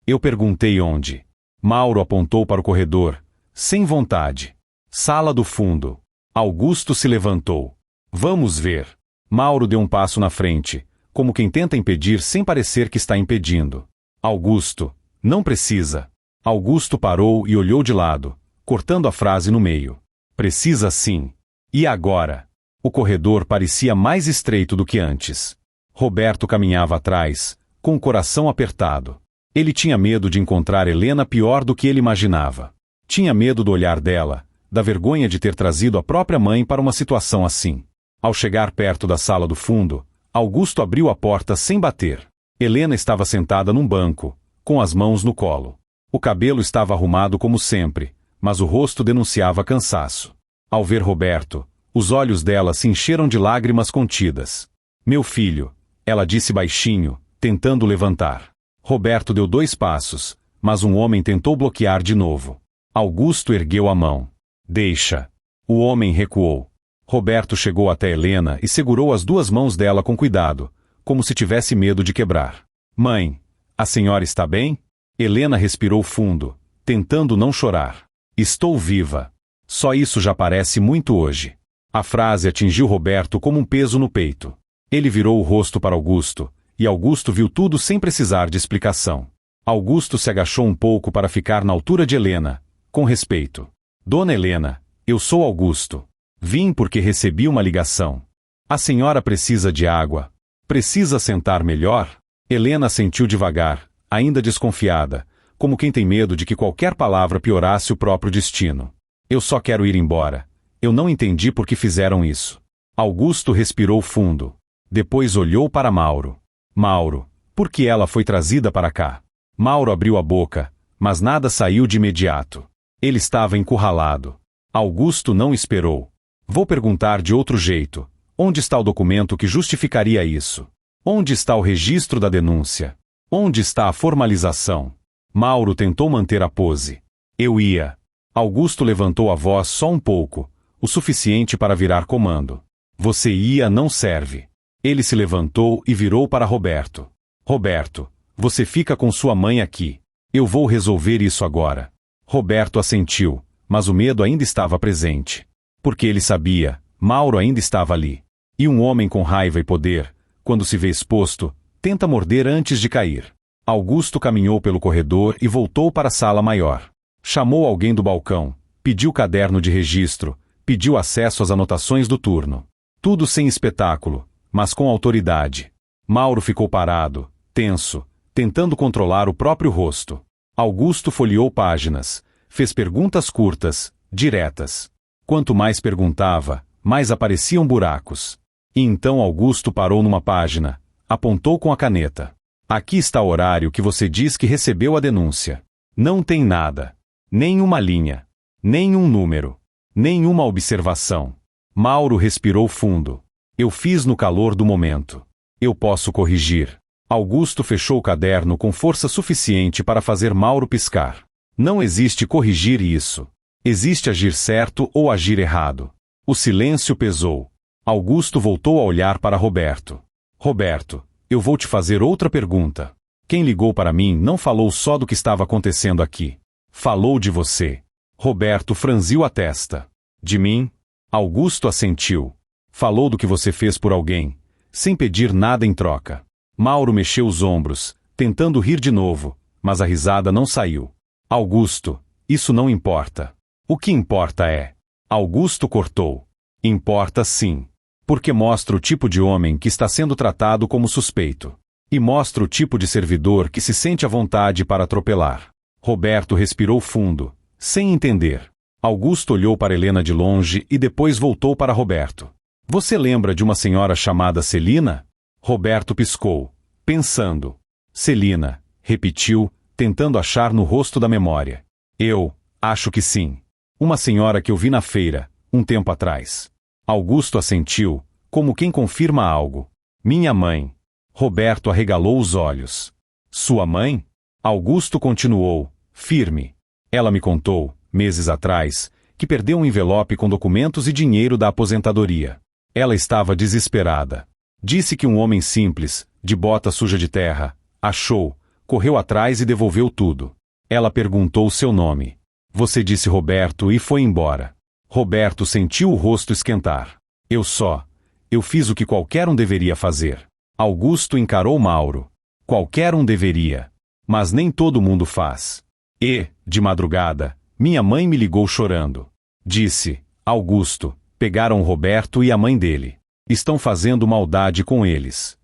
Eu perguntei onde. Mauro apontou para o corredor, sem vontade. Sala do fundo. Augusto se levantou. Vamos ver. Mauro deu um passo na frente, como quem tenta impedir sem parecer que está impedindo. Augusto, não precisa. Augusto parou e olhou de lado, cortando a frase no meio. Precisa sim. E agora? O corredor parecia mais estreito do que antes. Roberto caminhava atrás, com o coração apertado. Ele tinha medo de encontrar Helena pior do que ele imaginava. Tinha medo do olhar dela, da vergonha de ter trazido a própria mãe para uma situação assim. Ao chegar perto da sala do fundo, Augusto abriu a porta sem bater. Helena estava sentada num banco, com as mãos no colo. O cabelo estava arrumado como sempre, mas o rosto denunciava cansaço. Ao ver Roberto, os olhos dela se encheram de lágrimas contidas. Meu filho, ela disse baixinho, tentando levantar. Roberto deu 2 passos, mas um homem tentou bloquear de novo. Augusto ergueu a mão. Deixa. O homem recuou. Roberto chegou até Helena e segurou as 2 mãos dela com cuidado, como se tivesse medo de quebrar. Mãe, a senhora está bem? Helena respirou fundo, tentando não chorar. Estou viva. Só isso já parece muito hoje. A frase atingiu Roberto como um peso no peito. Ele virou o rosto para Augusto, e Augusto viu tudo sem precisar de explicação. Augusto se agachou um pouco para ficar na altura de Helena, com respeito. Dona Helena, eu sou Augusto. Vim porque recebi uma ligação. A senhora precisa de água. Precisa sentar melhor? Helena sentiu devagar, ainda desconfiada, como quem tem medo de que qualquer palavra piorasse o próprio destino. Eu só quero ir embora. Eu não entendi por que fizeram isso. Augusto respirou fundo. Depois olhou para Mauro. Mauro, por que ela foi trazida para cá? Mauro abriu a boca, mas nada saiu de imediato. Ele estava encurralado. Augusto não esperou. Vou perguntar de outro jeito. Onde está o documento que justificaria isso? Onde está o registro da denúncia? Onde está a formalização? Mauro tentou manter a pose. Eu ia. Augusto levantou a voz só um pouco, o suficiente para virar comando. Você ia não serve. Ele se levantou e virou para Roberto. Roberto, você fica com sua mãe aqui. Eu vou resolver isso agora. Roberto assentiu, mas o medo ainda estava presente. Porque ele sabia, Mauro ainda estava ali. E um homem com raiva e poder, quando se vê exposto, tenta morder antes de cair. Augusto caminhou pelo corredor e voltou para a sala maior. Chamou alguém do balcão, pediu caderno de registro, pediu acesso às anotações do turno. Tudo sem espetáculo, mas com autoridade. Mauro ficou parado, tenso, tentando controlar o próprio rosto. Augusto folheou páginas, fez perguntas curtas, diretas. Quanto mais perguntava, mais apareciam buracos. E então Augusto parou numa página, apontou com a caneta. Aqui está o horário que você diz que recebeu a denúncia. Não tem nada. Nem uma linha. Nem um número. Nenhuma observação. Mauro respirou fundo. Eu fiz no calor do momento. Eu posso corrigir. Augusto fechou o caderno com força suficiente para fazer Mauro piscar. Não existe corrigir isso. Existe agir certo ou agir errado. O silêncio pesou. Augusto voltou a olhar para Roberto. Roberto, eu vou te fazer outra pergunta. Quem ligou para mim não falou só do que estava acontecendo aqui. Falou de você. Roberto franziu a testa. De mim? Augusto assentiu. Falou do que você fez por alguém, sem pedir nada em troca. Mauro mexeu os ombros, tentando rir de novo, mas a risada não saiu. Augusto, isso não importa. O que importa é... Augusto cortou. Importa sim. Porque mostra o tipo de homem que está sendo tratado como suspeito. E mostra o tipo de servidor que se sente à vontade para atropelar. Roberto respirou fundo, sem entender. Augusto olhou para Helena de longe e depois voltou para Roberto. Você lembra de uma senhora chamada Celina? Roberto piscou, pensando. Celina, repetiu, tentando achar no rosto da memória. Eu acho que sim. Uma senhora que eu vi na feira, um tempo atrás. Augusto assentiu, como quem confirma algo. Minha mãe. Roberto arregalou os olhos. Sua mãe? Augusto continuou, firme. Ela me contou, meses atrás, que perdeu um envelope com documentos e dinheiro da aposentadoria. Ela estava desesperada. Disse que um homem simples, de bota suja de terra, achou, correu atrás e devolveu tudo. Ela perguntou seu nome. Você disse Roberto e foi embora. Roberto sentiu o rosto esquentar. Eu fiz o que qualquer um deveria fazer. Augusto encarou Mauro. Qualquer um deveria. Mas nem todo mundo faz. E, de madrugada, minha mãe me ligou chorando. Disse, Augusto, pegaram Roberto e a mãe dele. Estão fazendo maldade com eles.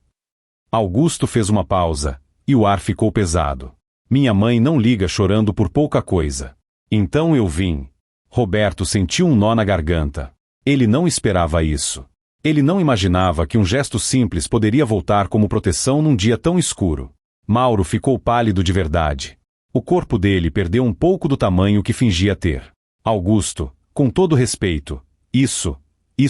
Augusto fez uma pausa, e o ar ficou pesado. Minha mãe não liga chorando por pouca coisa. Então eu vim. Roberto sentiu um nó na garganta. Ele não esperava isso. Ele não imaginava que um gesto simples poderia voltar como proteção num dia tão escuro. Mauro ficou pálido de verdade. O corpo dele perdeu um pouco do tamanho que fingia ter. Augusto, com todo respeito, isso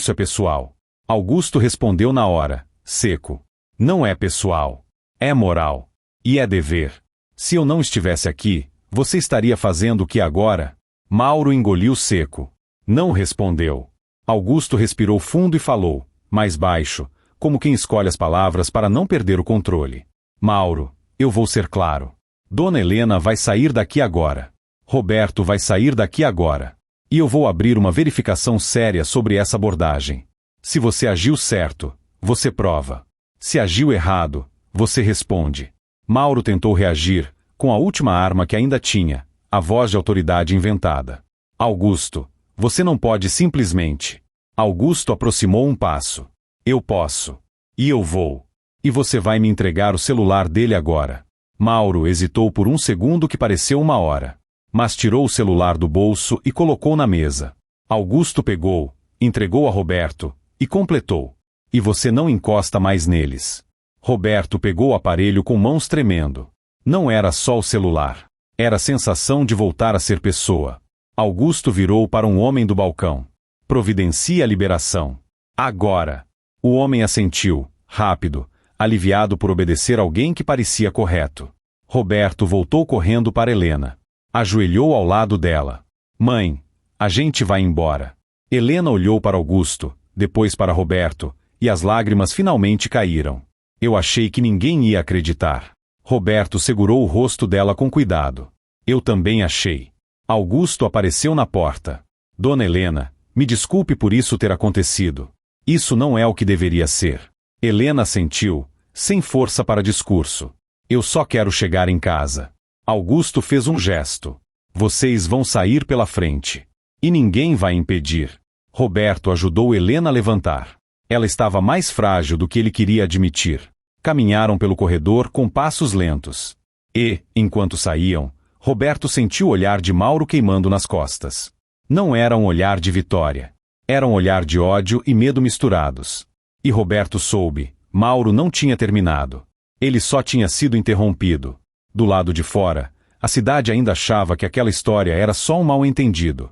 é pessoal. Augusto respondeu na hora, seco. Não é pessoal. É moral. E é dever. Se eu não estivesse aqui, você estaria fazendo o que agora? Mauro engoliu seco. Não respondeu. Augusto respirou fundo e falou, mais baixo, como quem escolhe as palavras para não perder o controle. Mauro, eu vou ser claro. Dona Helena vai sair daqui agora. Roberto vai sair daqui agora. E eu vou abrir uma verificação séria sobre essa abordagem. Se você agiu certo, você prova. Se agiu errado, você responde. Mauro tentou reagir, com a última arma que ainda tinha, a voz de autoridade inventada. Augusto, você não pode simplesmente. Augusto aproximou um passo. Eu posso. E eu vou. E você vai me entregar o celular dele agora. Mauro hesitou por um segundo que pareceu uma hora. Mas tirou o celular do bolso e colocou na mesa. Augusto pegou, entregou a Roberto, e completou. E você não encosta mais neles. Roberto pegou o aparelho com mãos tremendo. Não era só o celular. Era a sensação de voltar a ser pessoa. Augusto virou para um homem do balcão. Providencie a liberação. Agora. O homem assentiu, rápido, aliviado por obedecer alguém que parecia correto. Roberto voltou correndo para Helena. Ajoelhou ao lado dela. Mãe, a gente vai embora. Helena olhou para Augusto, depois para Roberto, e as lágrimas finalmente caíram. Eu achei que ninguém ia acreditar. Roberto segurou o rosto dela com cuidado. Eu também achei. Augusto apareceu na porta. Dona Helena, me desculpe por isso ter acontecido. Isso não é o que deveria ser. Helena assentiu, sem força para discurso. Eu só quero chegar em casa. Augusto fez um gesto. Vocês vão sair pela frente. E ninguém vai impedir. Roberto ajudou Helena a levantar. Ela estava mais frágil do que ele queria admitir. Caminharam pelo corredor com passos lentos. E, enquanto saíam, Roberto sentiu o olhar de Mauro queimando nas costas. Não era um olhar de vitória. Era um olhar de ódio e medo misturados. E Roberto soube, Mauro não tinha terminado. Ele só tinha sido interrompido. Do lado de fora, a cidade ainda achava que aquela história era só um mal-entendido.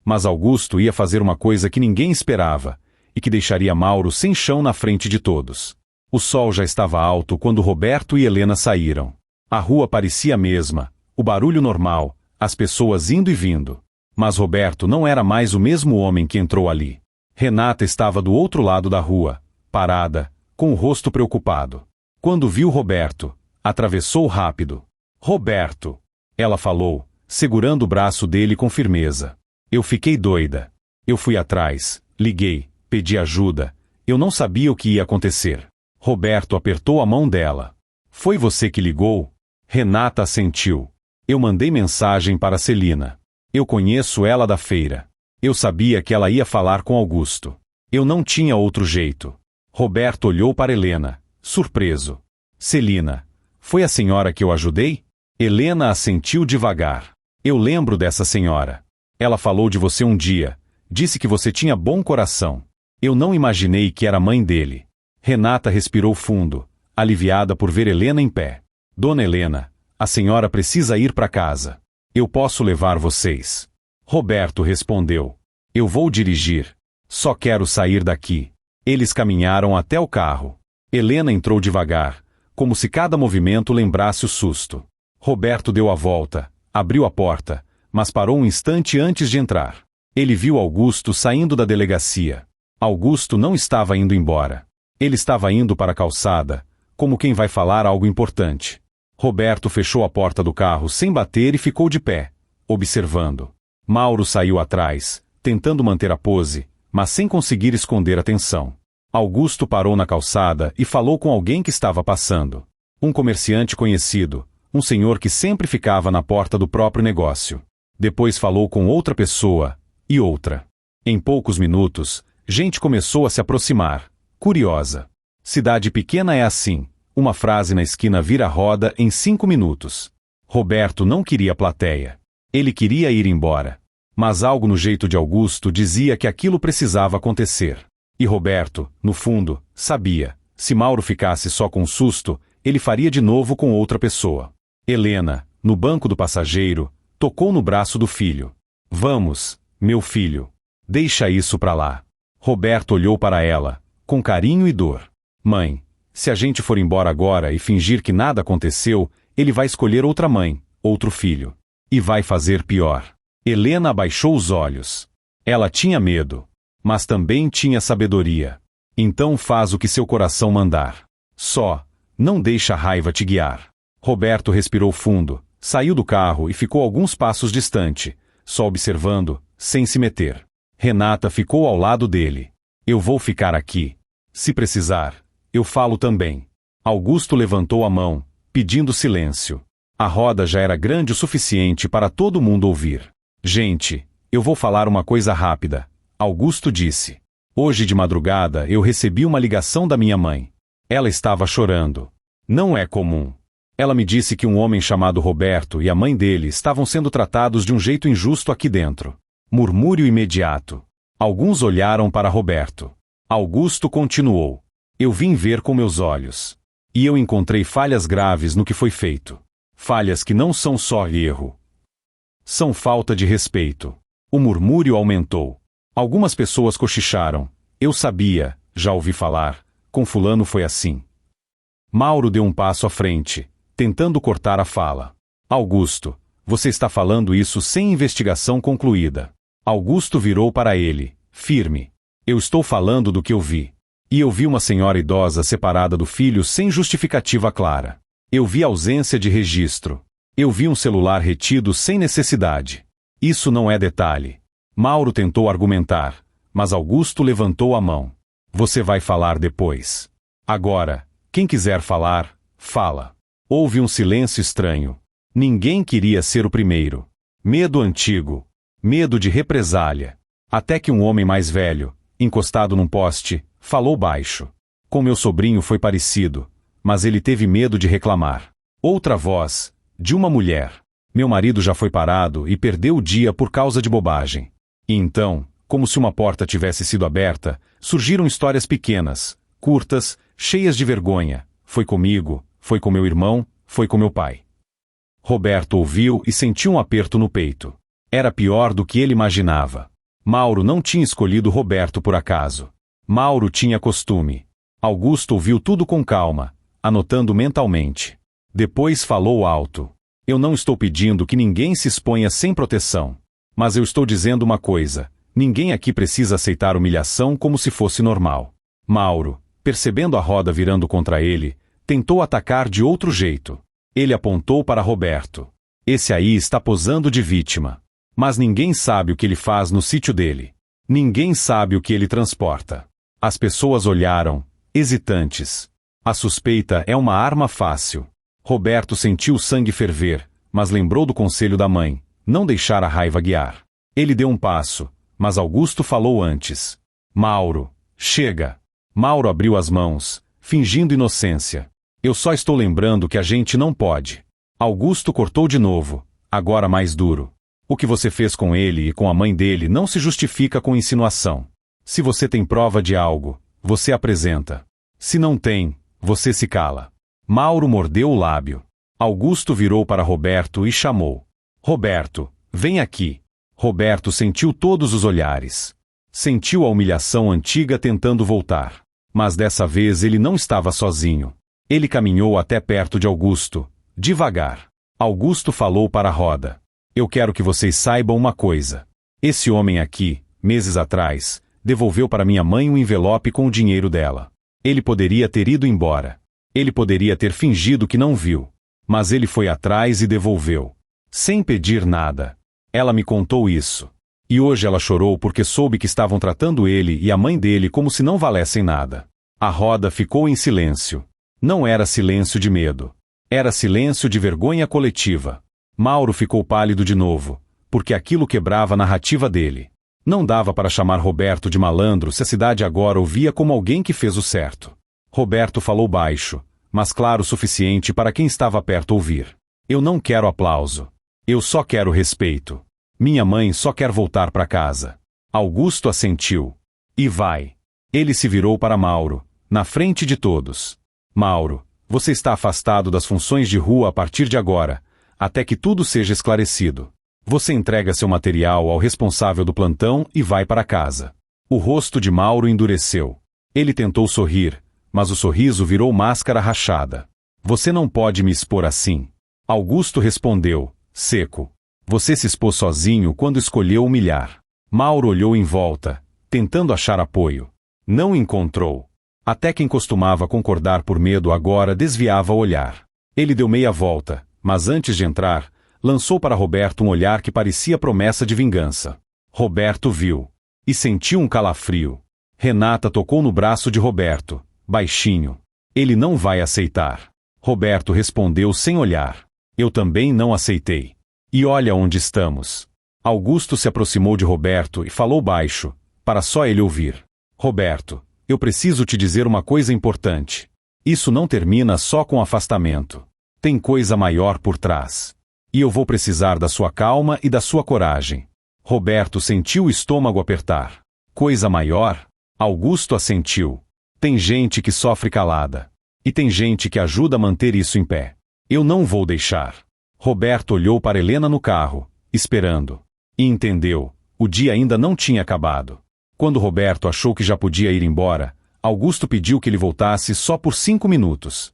Mas Augusto ia fazer uma coisa que ninguém esperava, e que deixaria Mauro sem chão na frente de todos. O sol já estava alto quando Roberto e Helena saíram. A rua parecia a mesma, o barulho normal, as pessoas indo e vindo. Mas Roberto não era mais o mesmo homem que entrou ali. Renata estava do outro lado da rua, parada, com o rosto preocupado. Quando viu Roberto, atravessou rápido. Roberto! Ela falou, segurando o braço dele com firmeza. Eu fiquei doida. Eu fui atrás, liguei, pedi ajuda. Eu não sabia o que ia acontecer. Roberto apertou a mão dela. Foi você que ligou? Renata assentiu. Eu mandei mensagem para Celina. Eu conheço ela da feira. Eu sabia que ela ia falar com Augusto. Eu não tinha outro jeito. Roberto olhou para Helena, surpreso. Celina, foi a senhora que eu ajudei? Helena assentiu devagar. Eu lembro dessa senhora. Ela falou de você um dia. Disse que você tinha bom coração. Eu não imaginei que era mãe dele. Renata respirou fundo, aliviada por ver Helena em pé. Dona Helena, a senhora precisa ir para casa. Eu posso levar vocês. Roberto respondeu. Eu vou dirigir. Só quero sair daqui. Eles caminharam até o carro. Helena entrou devagar, como se cada movimento lembrasse o susto. Roberto deu a volta, abriu a porta, mas parou um instante antes de entrar. Ele viu Augusto saindo da delegacia. Augusto não estava indo embora. Ele estava indo para a calçada, como quem vai falar algo importante. Roberto fechou a porta do carro sem bater e ficou de pé, observando. Mauro saiu atrás, tentando manter a pose, mas sem conseguir esconder a tensão. Augusto parou na calçada e falou com alguém que estava passando. Um comerciante conhecido, um senhor que sempre ficava na porta do próprio negócio. Depois falou com outra pessoa, e outra. Em poucos minutos, gente começou a se aproximar, curiosa. Cidade pequena é assim, uma frase na esquina vira roda em 5 minutos. Roberto não queria plateia. Ele queria ir embora. Mas algo no jeito de Augusto dizia que aquilo precisava acontecer. E Roberto, no fundo, sabia. Se Mauro ficasse só com um susto, ele faria de novo com outra pessoa. Helena, no banco do passageiro, tocou no braço do filho. Vamos, meu filho. Deixa isso pra lá. Roberto olhou para ela, com carinho e dor. Mãe, se a gente for embora agora e fingir que nada aconteceu, ele vai escolher outra mãe, outro filho. E vai fazer pior. Helena abaixou os olhos. Ela tinha medo, mas também tinha sabedoria. Então faz o que seu coração mandar. Só, não deixa a raiva te guiar. Roberto respirou fundo, saiu do carro e ficou alguns passos distante, só observando, sem se meter. Renata ficou ao lado dele. Eu vou ficar aqui. Se precisar, eu falo também. Augusto levantou a mão, pedindo silêncio. A roda já era grande o suficiente para todo mundo ouvir. Gente, eu vou falar uma coisa rápida. Augusto disse. Hoje de madrugada eu recebi uma ligação da minha mãe. Ela estava chorando. Não é comum. Ela me disse que um homem chamado Roberto e a mãe dele estavam sendo tratados de um jeito injusto aqui dentro. Murmúrio imediato. Alguns olharam para Roberto. Augusto continuou. Eu vim ver com meus olhos. E eu encontrei falhas graves no que foi feito. Falhas que não são só erro. São falta de respeito. O murmúrio aumentou. Algumas pessoas cochicharam. Eu sabia, já ouvi falar, com fulano foi assim. Mauro deu um passo à frente, tentando cortar a fala. Augusto, você está falando isso sem investigação concluída. Augusto virou para ele, firme. Eu estou falando do que eu vi. E eu vi uma senhora idosa separada do filho sem justificativa clara. Eu vi ausência de registro. Eu vi um celular retido sem necessidade. Isso não é detalhe. Mauro tentou argumentar, mas Augusto levantou a mão. Você vai falar depois. Agora, quem quiser falar, fala. Houve um silêncio estranho. Ninguém queria ser o primeiro. Medo antigo. Medo de represália. Até que um homem mais velho, encostado num poste, falou baixo. Com meu sobrinho foi parecido, mas ele teve medo de reclamar. Outra voz, de uma mulher. Meu marido já foi parado e perdeu o dia por causa de bobagem. E então, como se uma porta tivesse sido aberta, Surgiram histórias pequenas, curtas, cheias de vergonha. Foi comigo, foi com meu irmão, foi com meu pai. Roberto ouviu e sentiu um aperto no peito. Era pior do que ele imaginava. Mauro não tinha escolhido Roberto por acaso. Mauro tinha costume. Augusto ouviu tudo com calma, anotando mentalmente. Depois falou alto. Eu não estou pedindo que ninguém se exponha sem proteção. Mas eu estou dizendo uma coisa. Ninguém aqui precisa aceitar humilhação como se fosse normal. Mauro, percebendo a roda virando contra ele, tentou atacar de outro jeito. Ele apontou para Roberto. Esse aí está posando de vítima. Mas ninguém sabe o que ele faz no sítio dele. Ninguém sabe o que ele transporta. As pessoas olharam, hesitantes. A suspeita é uma arma fácil. Roberto sentiu o sangue ferver, mas lembrou do conselho da mãe, não deixar a raiva guiar. Ele deu um passo, mas Augusto falou antes. Mauro, chega. Mauro abriu as mãos, fingindo inocência. Eu só estou lembrando que a gente não pode. Augusto cortou de novo, agora mais duro. O que você fez com ele e com a mãe dele não se justifica com insinuação. Se você tem prova de algo, você apresenta. Se não tem, você se cala. Mauro mordeu o lábio. Augusto virou para Roberto e chamou. Roberto, vem aqui. Roberto sentiu todos os olhares. Sentiu a humilhação antiga tentando voltar. Mas dessa vez ele não estava sozinho. Ele caminhou até perto de Augusto, devagar. Augusto falou para a roda. Eu quero que vocês saibam uma coisa. Esse homem aqui, meses atrás, devolveu para minha mãe um envelope com o dinheiro dela. Ele poderia ter ido embora. Ele poderia ter fingido que não viu. Mas ele foi atrás e devolveu. Sem pedir nada. Ela me contou isso. E hoje ela chorou porque soube que estavam tratando ele e a mãe dele como se não valessem nada. A roda ficou em silêncio. Não era silêncio de medo. Era silêncio de vergonha coletiva. Mauro ficou pálido de novo, porque aquilo quebrava a narrativa dele. Não dava para chamar Roberto de malandro se a cidade agora o via como alguém que fez o certo. Roberto falou baixo, mas claro o suficiente para quem estava perto ouvir. Eu não quero aplauso. Eu só quero respeito. Minha mãe só quer voltar para casa. Augusto assentiu. E vai. Ele se virou para Mauro, na frente de todos. Mauro, você está afastado das funções de rua a partir de agora, até que tudo seja esclarecido. Você entrega seu material ao responsável do plantão e vai para casa. O rosto de Mauro endureceu. Ele tentou sorrir, mas o sorriso virou máscara rachada. Você não pode me expor assim. Augusto respondeu, seco. Você se expôs sozinho quando escolheu humilhar. Mauro olhou em volta, tentando achar apoio. Não encontrou. Até quem costumava concordar por medo agora desviava o olhar. Ele deu meia volta, mas antes de entrar, lançou para Roberto um olhar que parecia promessa de vingança. Roberto viu. E sentiu um calafrio. Renata tocou no braço de Roberto, baixinho. Ele não vai aceitar. Roberto respondeu sem olhar. Eu também não aceitei. E olha onde estamos. Augusto se aproximou de Roberto e falou baixo, para só ele ouvir. Roberto, eu preciso te dizer uma coisa importante. Isso não termina só com afastamento. Tem coisa maior por trás. E eu vou precisar da sua calma e da sua coragem. Roberto sentiu o estômago apertar. Coisa maior? Augusto assentiu. Tem gente que sofre calada. E tem gente que ajuda a manter isso em pé. Eu não vou deixar. Roberto olhou para Helena no carro, esperando. E entendeu. O dia ainda não tinha acabado. Quando Roberto achou que já podia ir embora, Augusto pediu que ele voltasse só por 5 minutos.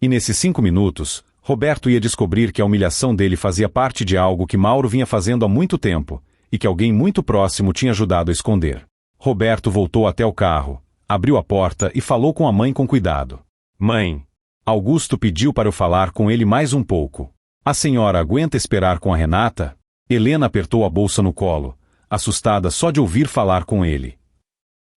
E nesses 5 minutos, Roberto ia descobrir que a humilhação dele fazia parte de algo que Mauro vinha fazendo há muito tempo, e que alguém muito próximo tinha ajudado a esconder. Roberto voltou até o carro, abriu a porta e falou com a mãe com cuidado. Mãe, Augusto pediu para eu falar com ele mais um pouco. A senhora aguenta esperar com a Renata? Helena apertou a bolsa no colo, assustada só de ouvir falar com ele.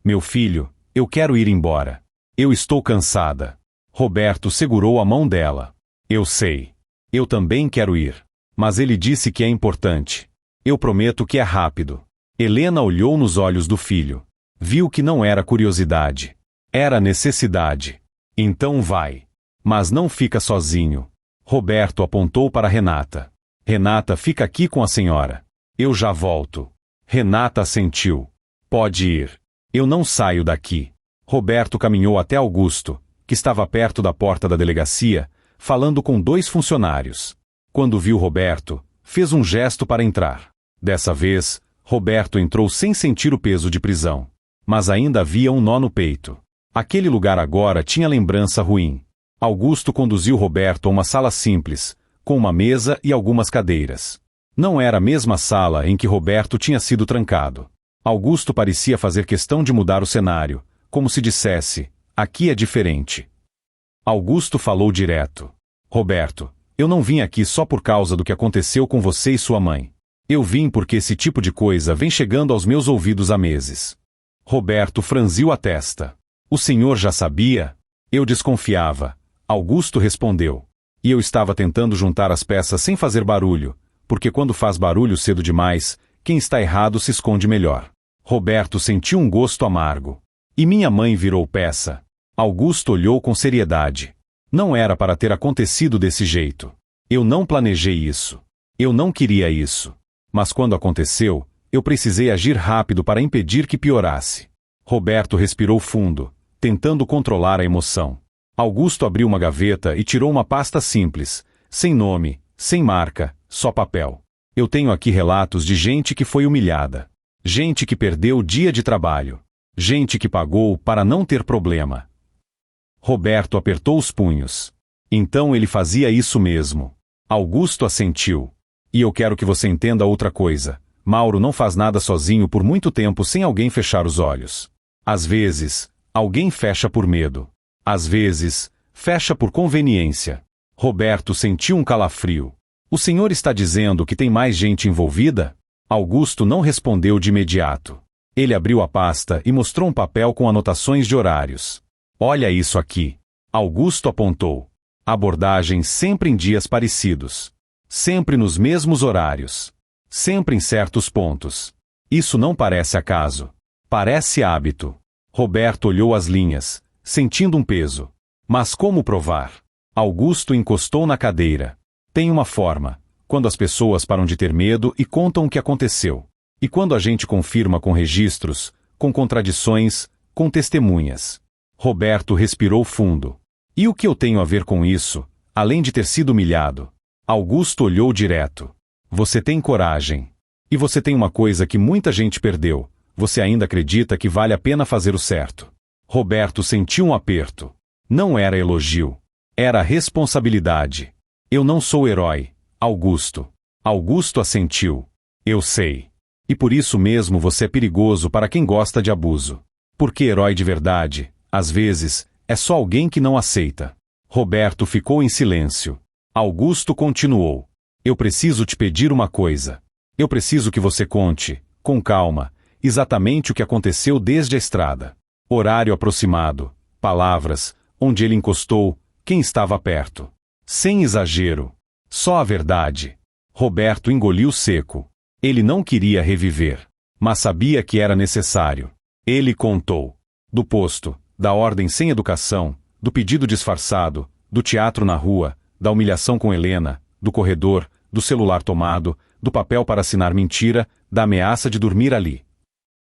Meu filho, eu quero ir embora. Eu estou cansada. Roberto segurou a mão dela. Eu sei. Eu também quero ir. Mas ele disse que é importante. Eu prometo que é rápido. Helena olhou nos olhos do filho. Viu que não era curiosidade. Era necessidade. Então vai. Mas não fica sozinho. Roberto apontou para Renata. Renata, fica aqui com a senhora. Eu já volto. Renata assentiu. Pode ir. Eu não saio daqui. Roberto caminhou até Augusto, que estava perto da porta da delegacia, falando com 2 funcionários. Quando viu Roberto, fez um gesto para entrar. Dessa vez, Roberto entrou sem sentir o peso de prisão. Mas ainda havia um nó no peito. Aquele lugar agora tinha lembrança ruim. Augusto conduziu Roberto a uma sala simples, com uma mesa e algumas cadeiras. Não era a mesma sala em que Roberto tinha sido trancado. Augusto parecia fazer questão de mudar o cenário, como se dissesse, aqui é diferente. Augusto falou direto. Roberto, eu não vim aqui só por causa do que aconteceu com você e sua mãe. Eu vim porque esse tipo de coisa vem chegando aos meus ouvidos há meses. Roberto franziu a testa. O senhor já sabia? Eu desconfiava. Augusto respondeu. E eu estava tentando juntar as peças sem fazer barulho, porque quando faz barulho cedo demais, quem está errado se esconde melhor. Roberto sentiu um gosto amargo. E minha mãe virou peça. Augusto olhou com seriedade. Não era para ter acontecido desse jeito. Eu não planejei isso. Eu não queria isso. Mas quando aconteceu, eu precisei agir rápido para impedir que piorasse. Roberto respirou fundo, tentando controlar a emoção. Augusto abriu uma gaveta e tirou uma pasta simples, sem nome, sem marca, só papel. Eu tenho aqui relatos de gente que foi humilhada. Gente que perdeu o dia de trabalho. Gente que pagou para não ter problema. Roberto apertou os punhos. Então ele fazia isso mesmo. Augusto assentiu. E eu quero que você entenda outra coisa. Mauro não faz nada sozinho por muito tempo sem alguém fechar os olhos. Às vezes, alguém fecha por medo. Às vezes, fecha por conveniência. Roberto sentiu um calafrio. O senhor está dizendo que tem mais gente envolvida? Augusto não respondeu de imediato. Ele abriu a pasta e mostrou um papel com anotações de horários. Olha isso aqui. Augusto apontou. Abordagem sempre em dias parecidos. Sempre nos mesmos horários. Sempre em certos pontos. Isso não parece acaso. Parece hábito. Roberto olhou as linhas, sentindo um peso. Mas como provar? Augusto encostou na cadeira. Tem uma forma. Quando as pessoas param de ter medo e contam o que aconteceu. E quando a gente confirma com registros, com contradições, com testemunhas. Roberto respirou fundo. E o que eu tenho a ver com isso, além de ter sido humilhado? Augusto olhou direto. Você tem coragem. E você tem uma coisa que muita gente perdeu. Você ainda acredita que vale a pena fazer o certo. Roberto sentiu um aperto. Não era elogio. Era responsabilidade. Eu não sou herói, Augusto. Augusto assentiu. Eu sei. E por isso mesmo você é perigoso para quem gosta de abuso. Porque herói de verdade, às vezes, é só alguém que não aceita. Roberto ficou em silêncio. Augusto continuou. Eu preciso te pedir uma coisa. Eu preciso que você conte, com calma, exatamente o que aconteceu desde a estrada. Horário aproximado, palavras, onde ele encostou, quem estava perto. Sem exagero. Só a verdade. Roberto engoliu seco. Ele não queria reviver, mas sabia que era necessário. Ele contou. Do posto, da ordem sem educação, do pedido disfarçado, do teatro na rua, da humilhação com Helena, do corredor, do celular tomado, do papel para assinar mentira, da ameaça de dormir ali.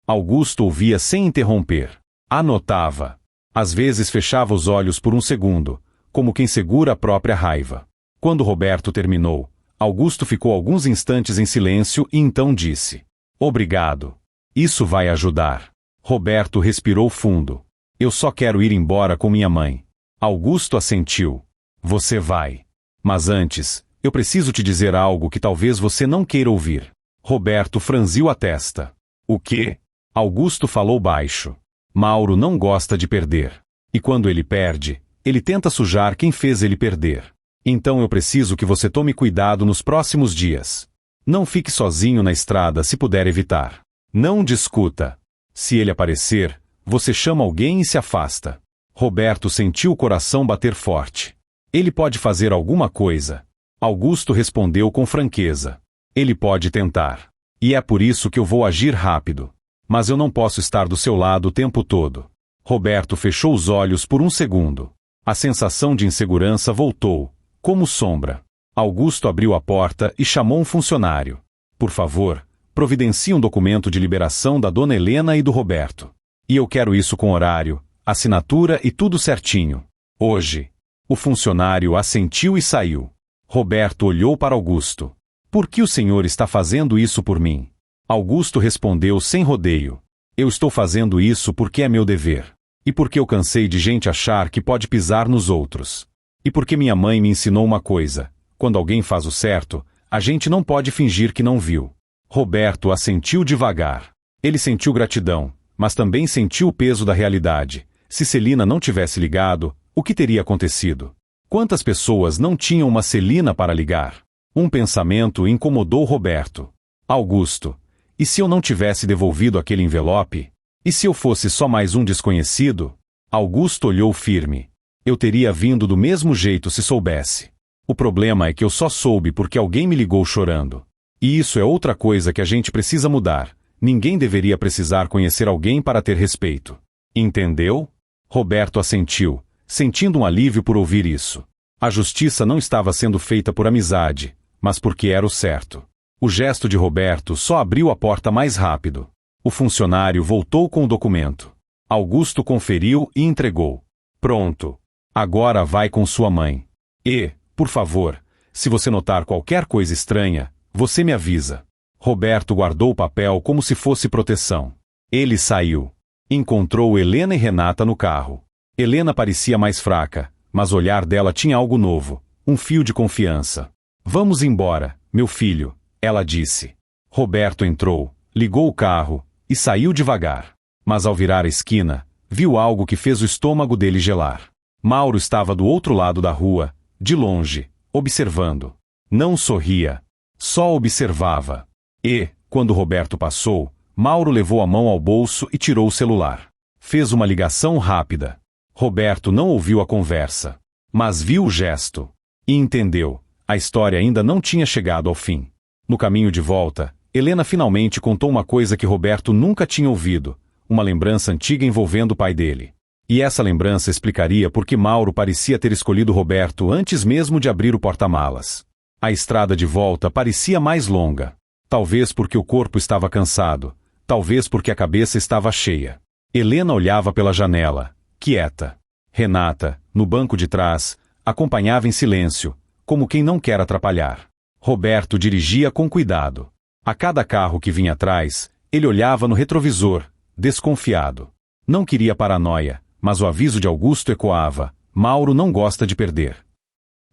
Augusto ouvia sem interromper. Anotava. Às vezes fechava os olhos por um segundo, como quem segura a própria raiva. Quando Roberto terminou, Augusto ficou alguns instantes em silêncio e então disse: Obrigado. Isso vai ajudar. Roberto respirou fundo. Eu só quero ir embora com minha mãe. Augusto assentiu. Você vai. Mas antes, eu preciso te dizer algo que talvez você não queira ouvir. Roberto franziu a testa. O quê? Augusto falou baixo. Mauro não gosta de perder. E quando ele perde, ele tenta sujar quem fez ele perder. Então eu preciso que você tome cuidado nos próximos dias. Não fique sozinho na estrada se puder evitar. Não discuta. Se ele aparecer, você chama alguém e se afasta. Roberto sentiu o coração bater forte. Ele pode fazer alguma coisa. Augusto respondeu com franqueza. Ele pode tentar. E é por isso que eu vou agir rápido. Mas eu não posso estar do seu lado o tempo todo. Roberto fechou os olhos por um segundo. A sensação de insegurança voltou, como sombra. Augusto abriu a porta e chamou um funcionário. Por favor, providencie um documento de liberação da dona Helena e do Roberto. E eu quero isso com horário, assinatura e tudo certinho. Hoje. O funcionário assentiu e saiu. Roberto olhou para Augusto. Por que o senhor está fazendo isso por mim? Augusto respondeu sem rodeio. Eu estou fazendo isso porque é meu dever. E porque eu cansei de gente achar que pode pisar nos outros. E porque minha mãe me ensinou uma coisa. Quando alguém faz o certo, a gente não pode fingir que não viu. Roberto assentiu devagar. Ele sentiu gratidão, mas também sentiu o peso da realidade. Se Celina não tivesse ligado, o que teria acontecido? Quantas pessoas não tinham uma Celina para ligar? Um pensamento incomodou Roberto. Augusto, e se eu não tivesse devolvido aquele envelope? E se eu fosse só mais um desconhecido? Augusto olhou firme. Eu teria vindo do mesmo jeito se soubesse. O problema é que eu só soube porque alguém me ligou chorando. E isso é outra coisa que a gente precisa mudar. Ninguém deveria precisar conhecer alguém para ter respeito. Entendeu? Roberto assentiu, sentindo um alívio por ouvir isso. A justiça não estava sendo feita por amizade, mas porque era o certo. O gesto de Roberto só abriu a porta mais rápido. O funcionário voltou com o documento. Augusto conferiu e entregou. Pronto. Agora vai com sua mãe. E, por favor, se você notar qualquer coisa estranha, você me avisa. Roberto guardou o papel como se fosse proteção. Ele saiu. Encontrou Helena e Renata no carro. Helena parecia mais fraca, mas o olhar dela tinha algo novo, um fio de confiança. Vamos embora, meu filho, ela disse. Roberto entrou, ligou o carro e saiu devagar. Mas ao virar a esquina, viu algo que fez o estômago dele gelar. Mauro estava do outro lado da rua, de longe, observando. Não sorria, só observava. E, quando Roberto passou, Mauro levou a mão ao bolso e tirou o celular. Fez uma ligação rápida. Roberto não ouviu a conversa, mas viu o gesto. E entendeu, a história ainda não tinha chegado ao fim. No caminho de volta, Helena finalmente contou uma coisa que Roberto nunca tinha ouvido, uma lembrança antiga envolvendo o pai dele. E essa lembrança explicaria por que Mauro parecia ter escolhido Roberto antes mesmo de abrir o porta-malas. A estrada de volta parecia mais longa. Talvez porque o corpo estava cansado, talvez porque a cabeça estava cheia. Helena olhava pela janela, quieta. Renata, no banco de trás, acompanhava em silêncio, como quem não quer atrapalhar. Roberto dirigia com cuidado. A cada carro que vinha atrás, ele olhava no retrovisor, desconfiado. Não queria paranoia, mas o aviso de Augusto ecoava: Mauro não gosta de perder.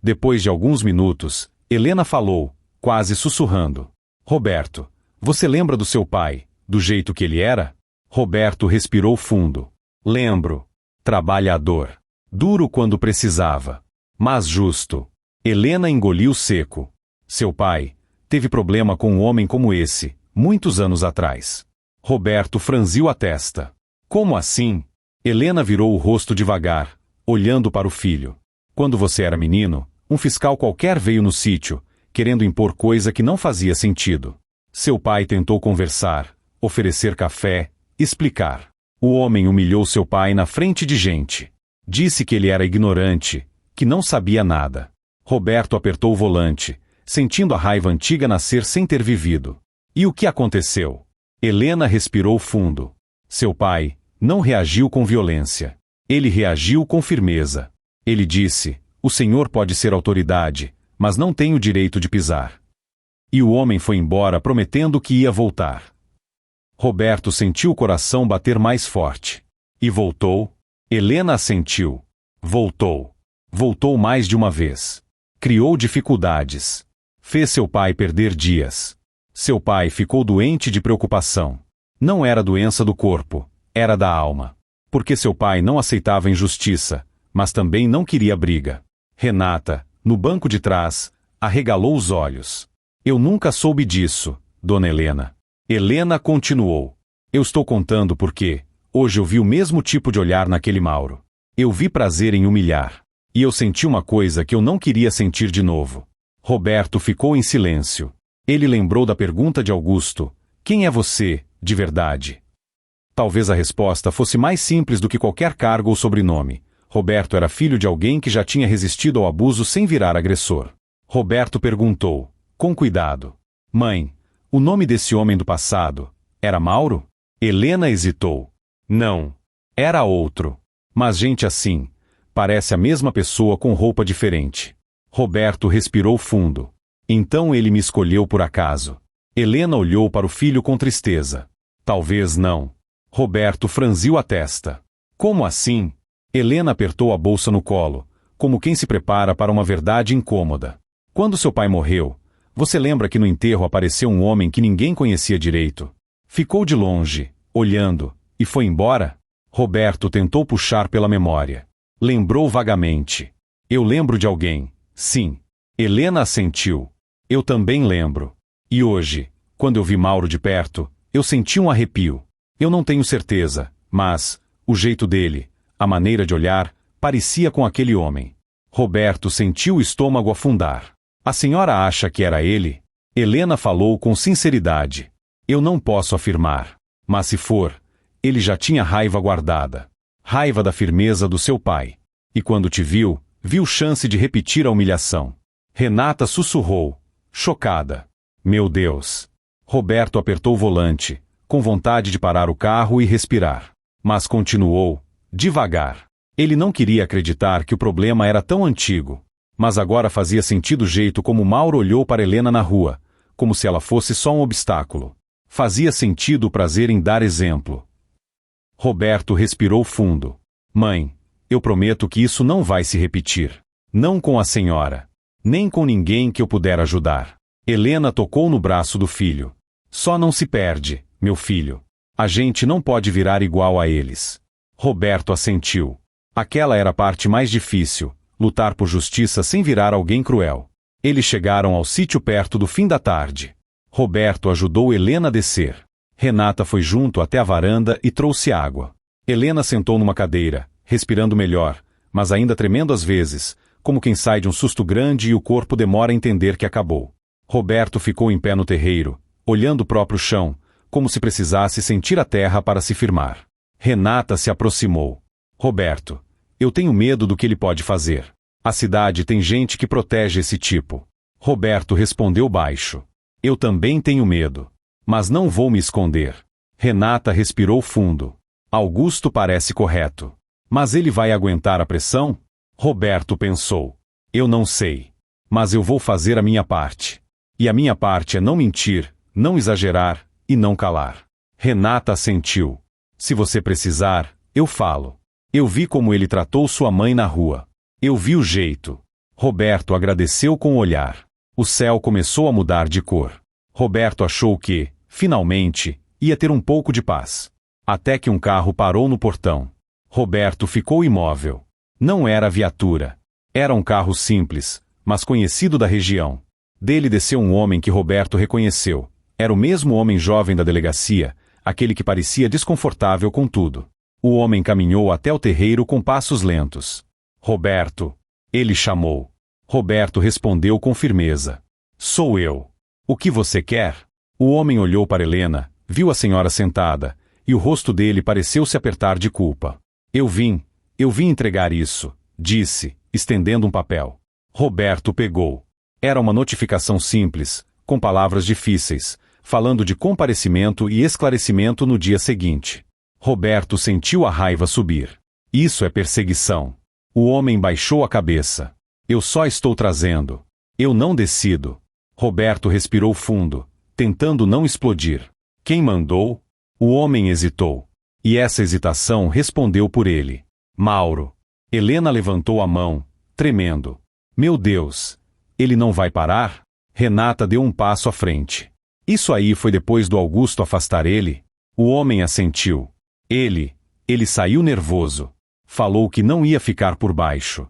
Depois de alguns minutos, Helena falou, quase sussurrando. Roberto, você lembra do seu pai, do jeito que ele era? Roberto respirou fundo. Lembro. Trabalhador. Duro quando precisava. Mas justo. Helena engoliu seco. Seu pai teve problema com um homem como esse, muitos anos atrás. Roberto franziu a testa. Como assim? Helena virou o rosto devagar, olhando para o filho. Quando você era menino, um fiscal qualquer veio no sítio, querendo impor coisa que não fazia sentido. Seu pai tentou conversar, oferecer café, explicar. O homem humilhou seu pai na frente de gente. Disse que ele era ignorante, que não sabia nada. Roberto apertou o volante, sentindo a raiva antiga nascer sem ter vivido. E o que aconteceu? Helena respirou fundo. Seu pai não reagiu com violência. Ele reagiu com firmeza. Ele disse: o senhor pode ser autoridade, mas não tem o direito de pisar. E o homem foi embora prometendo que ia voltar. Roberto sentiu o coração bater mais forte. E voltou? Helena assentiu. Voltou. Voltou mais de uma vez. Criou dificuldades. Fez seu pai perder dias. Seu pai ficou doente de preocupação. Não era doença do corpo, era da alma. Porque seu pai não aceitava injustiça, mas também não queria briga. Renata, no banco de trás, arregalou os olhos. Eu nunca soube disso, dona Helena. Helena continuou. Eu estou contando porque, hoje eu vi o mesmo tipo de olhar naquele Mauro. Eu vi prazer em humilhar. E eu senti uma coisa que eu não queria sentir de novo. Roberto ficou em silêncio. Ele lembrou da pergunta de Augusto: quem é você, de verdade? Talvez a resposta fosse mais simples do que qualquer cargo ou sobrenome. Roberto era filho de alguém que já tinha resistido ao abuso sem virar agressor. Roberto perguntou, com cuidado: mãe, o nome desse homem do passado era Mauro? Helena hesitou. Não. Era outro. Mas gente assim, parece a mesma pessoa com roupa diferente. Roberto respirou fundo. Então ele me escolheu por acaso. Helena olhou para o filho com tristeza. Talvez não. Roberto franziu a testa. Como assim? Helena apertou a bolsa no colo, como quem se prepara para uma verdade incômoda. Quando seu pai morreu, você lembra que no enterro apareceu um homem que ninguém conhecia direito? Ficou de longe, olhando, e foi embora? Roberto tentou puxar pela memória. Lembrou vagamente. Eu lembro de alguém. Sim. Helena assentiu. Eu também lembro. E hoje, quando eu vi Mauro de perto, eu senti um arrepio. Eu não tenho certeza, mas o jeito dele, a maneira de olhar, parecia com aquele homem. Roberto sentiu o estômago afundar. A senhora acha que era ele? Helena falou com sinceridade. Eu não posso afirmar. Mas se for, ele já tinha raiva guardada. Raiva da firmeza do seu pai. E quando te viu, viu chance de repetir a humilhação. Renata sussurrou, chocada. Meu Deus! Roberto apertou o volante, com vontade de parar o carro e respirar. Mas continuou, devagar. Ele não queria acreditar que o problema era tão antigo. Mas agora fazia sentido o jeito como Mauro olhou para Helena na rua, como se ela fosse só um obstáculo. Fazia sentido o prazer em dar exemplo. Roberto respirou fundo. Mãe, eu prometo que isso não vai se repetir. Não com a senhora. Nem com ninguém que eu puder ajudar. Helena tocou no braço do filho. Só não se perde, meu filho. A gente não pode virar igual a eles. Roberto assentiu. Aquela era a parte mais difícil, lutar por justiça sem virar alguém cruel. Eles chegaram ao sítio perto do fim da tarde. Roberto ajudou Helena a descer. Renata foi junto até a varanda e trouxe água. Helena sentou numa cadeira, respirando melhor, mas ainda tremendo às vezes, como quem sai de um susto grande e o corpo demora a entender que acabou. Roberto ficou em pé no terreiro, olhando o próprio chão, como se precisasse sentir a terra para se firmar. Renata se aproximou. Roberto, eu tenho medo do que ele pode fazer. A cidade tem gente que protege esse tipo. Roberto respondeu baixo. Eu também tenho medo. Mas não vou me esconder. Renata respirou fundo. Augusto parece correto. Mas ele vai aguentar a pressão? Roberto pensou. Eu não sei. Mas eu vou fazer a minha parte. E a minha parte é não mentir, não exagerar e não calar. Renata assentiu. Se você precisar, eu falo. Eu vi como ele tratou sua mãe na rua. Eu vi o jeito. Roberto agradeceu com o olhar. O céu começou a mudar de cor. Roberto achou que, finalmente, ia ter um pouco de paz. Até que um carro parou no portão. Roberto ficou imóvel. Não era viatura. Era um carro simples, mas conhecido da região. Dele desceu um homem que Roberto reconheceu. Era o mesmo homem jovem da delegacia, aquele que parecia desconfortável com tudo. O homem caminhou até o terreiro com passos lentos. Roberto. Ele chamou. Roberto respondeu com firmeza. Sou eu. O que você quer? O homem olhou para Helena, viu a senhora sentada, e o rosto dele pareceu se apertar de culpa. Eu vim entregar isso, disse, estendendo um papel. Roberto pegou. Era uma notificação simples, com palavras difíceis, falando de comparecimento e esclarecimento no dia seguinte. Roberto sentiu a raiva subir. Isso é perseguição. O homem baixou a cabeça. Eu só estou trazendo. Eu não decido. Roberto respirou fundo, tentando não explodir. Quem mandou? O homem hesitou. E essa hesitação respondeu por ele. Mauro. Helena levantou a mão, tremendo. Meu Deus! Ele não vai parar? Renata deu um passo à frente. Isso aí foi depois do Augusto afastar ele? O homem assentiu. Ele saiu nervoso. Falou que não ia ficar por baixo.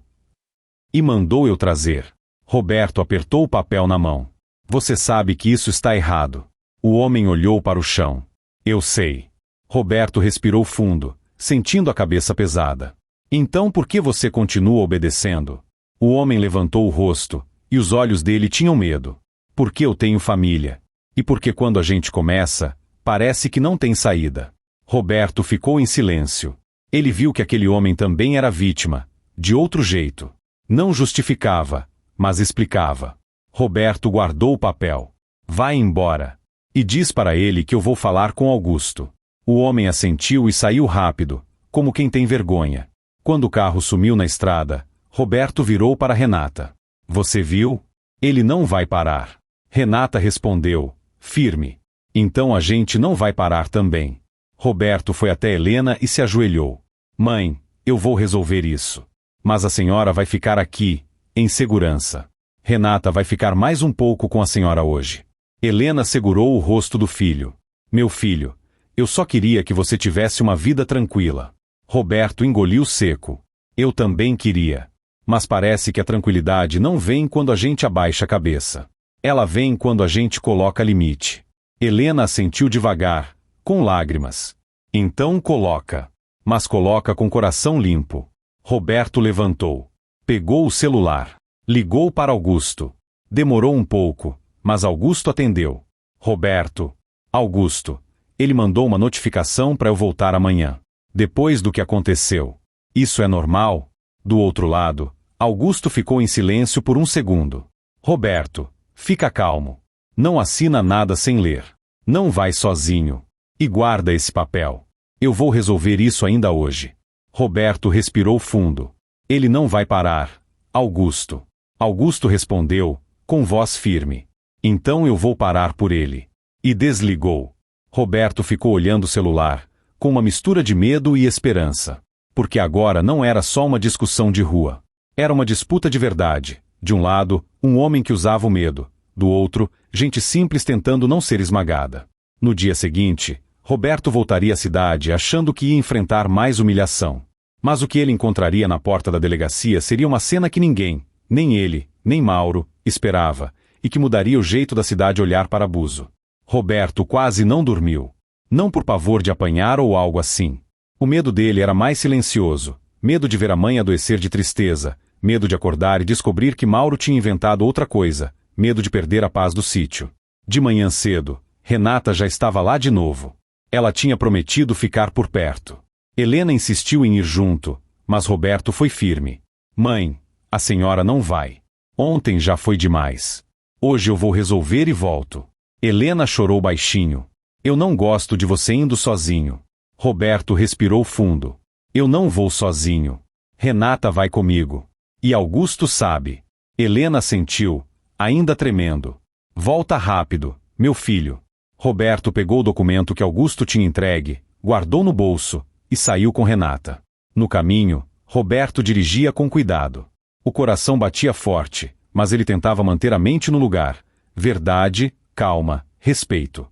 E mandou eu trazer. Roberto apertou o papel na mão. Você sabe que isso está errado. O homem olhou para o chão. Eu sei. Roberto respirou fundo, sentindo a cabeça pesada. Então por que você continua obedecendo? O homem levantou o rosto, e os olhos dele tinham medo. Porque eu tenho família. E porque quando a gente começa, parece que não tem saída. Roberto ficou em silêncio. Ele viu que aquele homem também era vítima, de outro jeito. Não justificava, mas explicava. Roberto guardou o papel. Vai embora. E diz para ele que eu vou falar com Augusto. O homem assentiu e saiu rápido, como quem tem vergonha. Quando o carro sumiu na estrada, Roberto virou para Renata. Você viu? Ele não vai parar. Renata respondeu, firme. Então a gente não vai parar também. Roberto foi até Helena e se ajoelhou. Mãe, eu vou resolver isso. Mas a senhora vai ficar aqui, em segurança. Renata vai ficar mais um pouco com a senhora hoje. Helena segurou o rosto do filho. Meu filho, eu só queria que você tivesse uma vida tranquila. Roberto engoliu seco. Eu também queria. Mas parece que a tranquilidade não vem quando a gente abaixa a cabeça. Ela vem quando a gente coloca limite. Helena assentiu devagar, com lágrimas. Então coloca. Mas coloca com coração limpo. Roberto levantou. Pegou o celular. Ligou para Augusto. Demorou um pouco, mas Augusto atendeu. Roberto. Augusto. Ele mandou uma notificação para eu voltar amanhã. Depois do que aconteceu. Isso é normal? Do outro lado, Augusto ficou em silêncio por um segundo. Roberto. Fica calmo. Não assina nada sem ler. Não vai sozinho. E guarda esse papel. Eu vou resolver isso ainda hoje. Roberto respirou fundo. Ele não vai parar. Augusto. Augusto respondeu, com voz firme. Então eu vou parar por ele. E desligou. Roberto ficou olhando o celular, com uma mistura de medo e esperança. Porque agora não era só uma discussão de rua. Era uma disputa de verdade. De um lado, um homem que usava o medo. Do outro, gente simples tentando não ser esmagada. No dia seguinte, Roberto voltaria à cidade achando que ia enfrentar mais humilhação. Mas o que ele encontraria na porta da delegacia seria uma cena que ninguém, nem ele, nem Mauro, esperava, e que mudaria o jeito da cidade olhar para abuso. Roberto quase não dormiu. Não por pavor de apanhar ou algo assim. O medo dele era mais silencioso, medo de ver a mãe adoecer de tristeza, medo de acordar e descobrir que Mauro tinha inventado outra coisa, medo de perder a paz do sítio. De manhã cedo, Renata já estava lá de novo. Ela tinha prometido ficar por perto. Helena insistiu em ir junto, mas Roberto foi firme. Mãe, a senhora não vai. Ontem já foi demais. Hoje eu vou resolver e volto. Helena chorou baixinho. Eu não gosto de você indo sozinho. Roberto respirou fundo. Eu não vou sozinho. Renata vai comigo. E Augusto sabe. Helena sentiu, ainda tremendo. Volta rápido, meu filho. Roberto pegou o documento que Augusto tinha entregue, guardou no bolso, e saiu com Renata. No caminho, Roberto dirigia com cuidado. O coração batia forte, mas ele tentava manter a mente no lugar. Verdade, calma, respeito.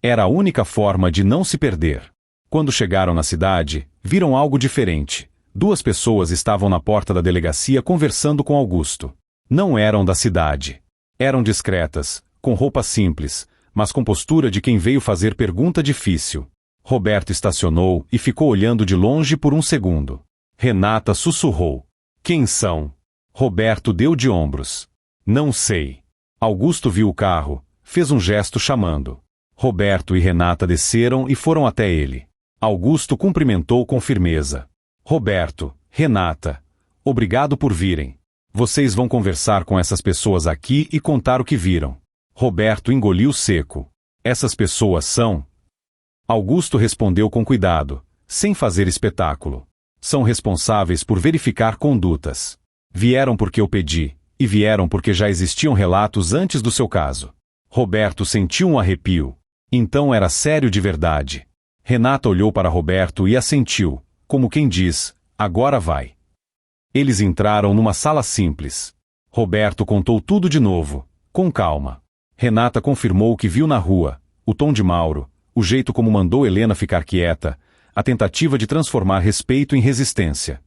Era a única forma de não se perder. Quando chegaram na cidade, viram algo diferente. 2 pessoas estavam na porta da delegacia conversando com Augusto. Não eram da cidade. Eram discretas, com roupa simples, mas com postura de quem veio fazer pergunta difícil. Roberto estacionou e ficou olhando de longe por um segundo. Renata sussurrou. Quem são? Roberto deu de ombros. Não sei. Augusto viu o carro, fez um gesto chamando. Roberto e Renata desceram e foram até ele. Augusto cumprimentou com firmeza. Roberto, Renata, obrigado por virem. Vocês vão conversar com essas pessoas aqui e contar o que viram. Roberto engoliu seco. Essas pessoas são... Augusto respondeu com cuidado, sem fazer espetáculo. São responsáveis por verificar condutas. Vieram porque eu pedi, e vieram porque já existiam relatos antes do seu caso. Roberto sentiu um arrepio. Então era sério de verdade. Renata olhou para Roberto e assentiu, como quem diz, agora vai. Eles entraram numa sala simples. Roberto contou tudo de novo, com calma. Renata confirmou o que viu na rua, o tom de Mauro, o jeito como mandou Helena ficar quieta, a tentativa de transformar respeito em resistência.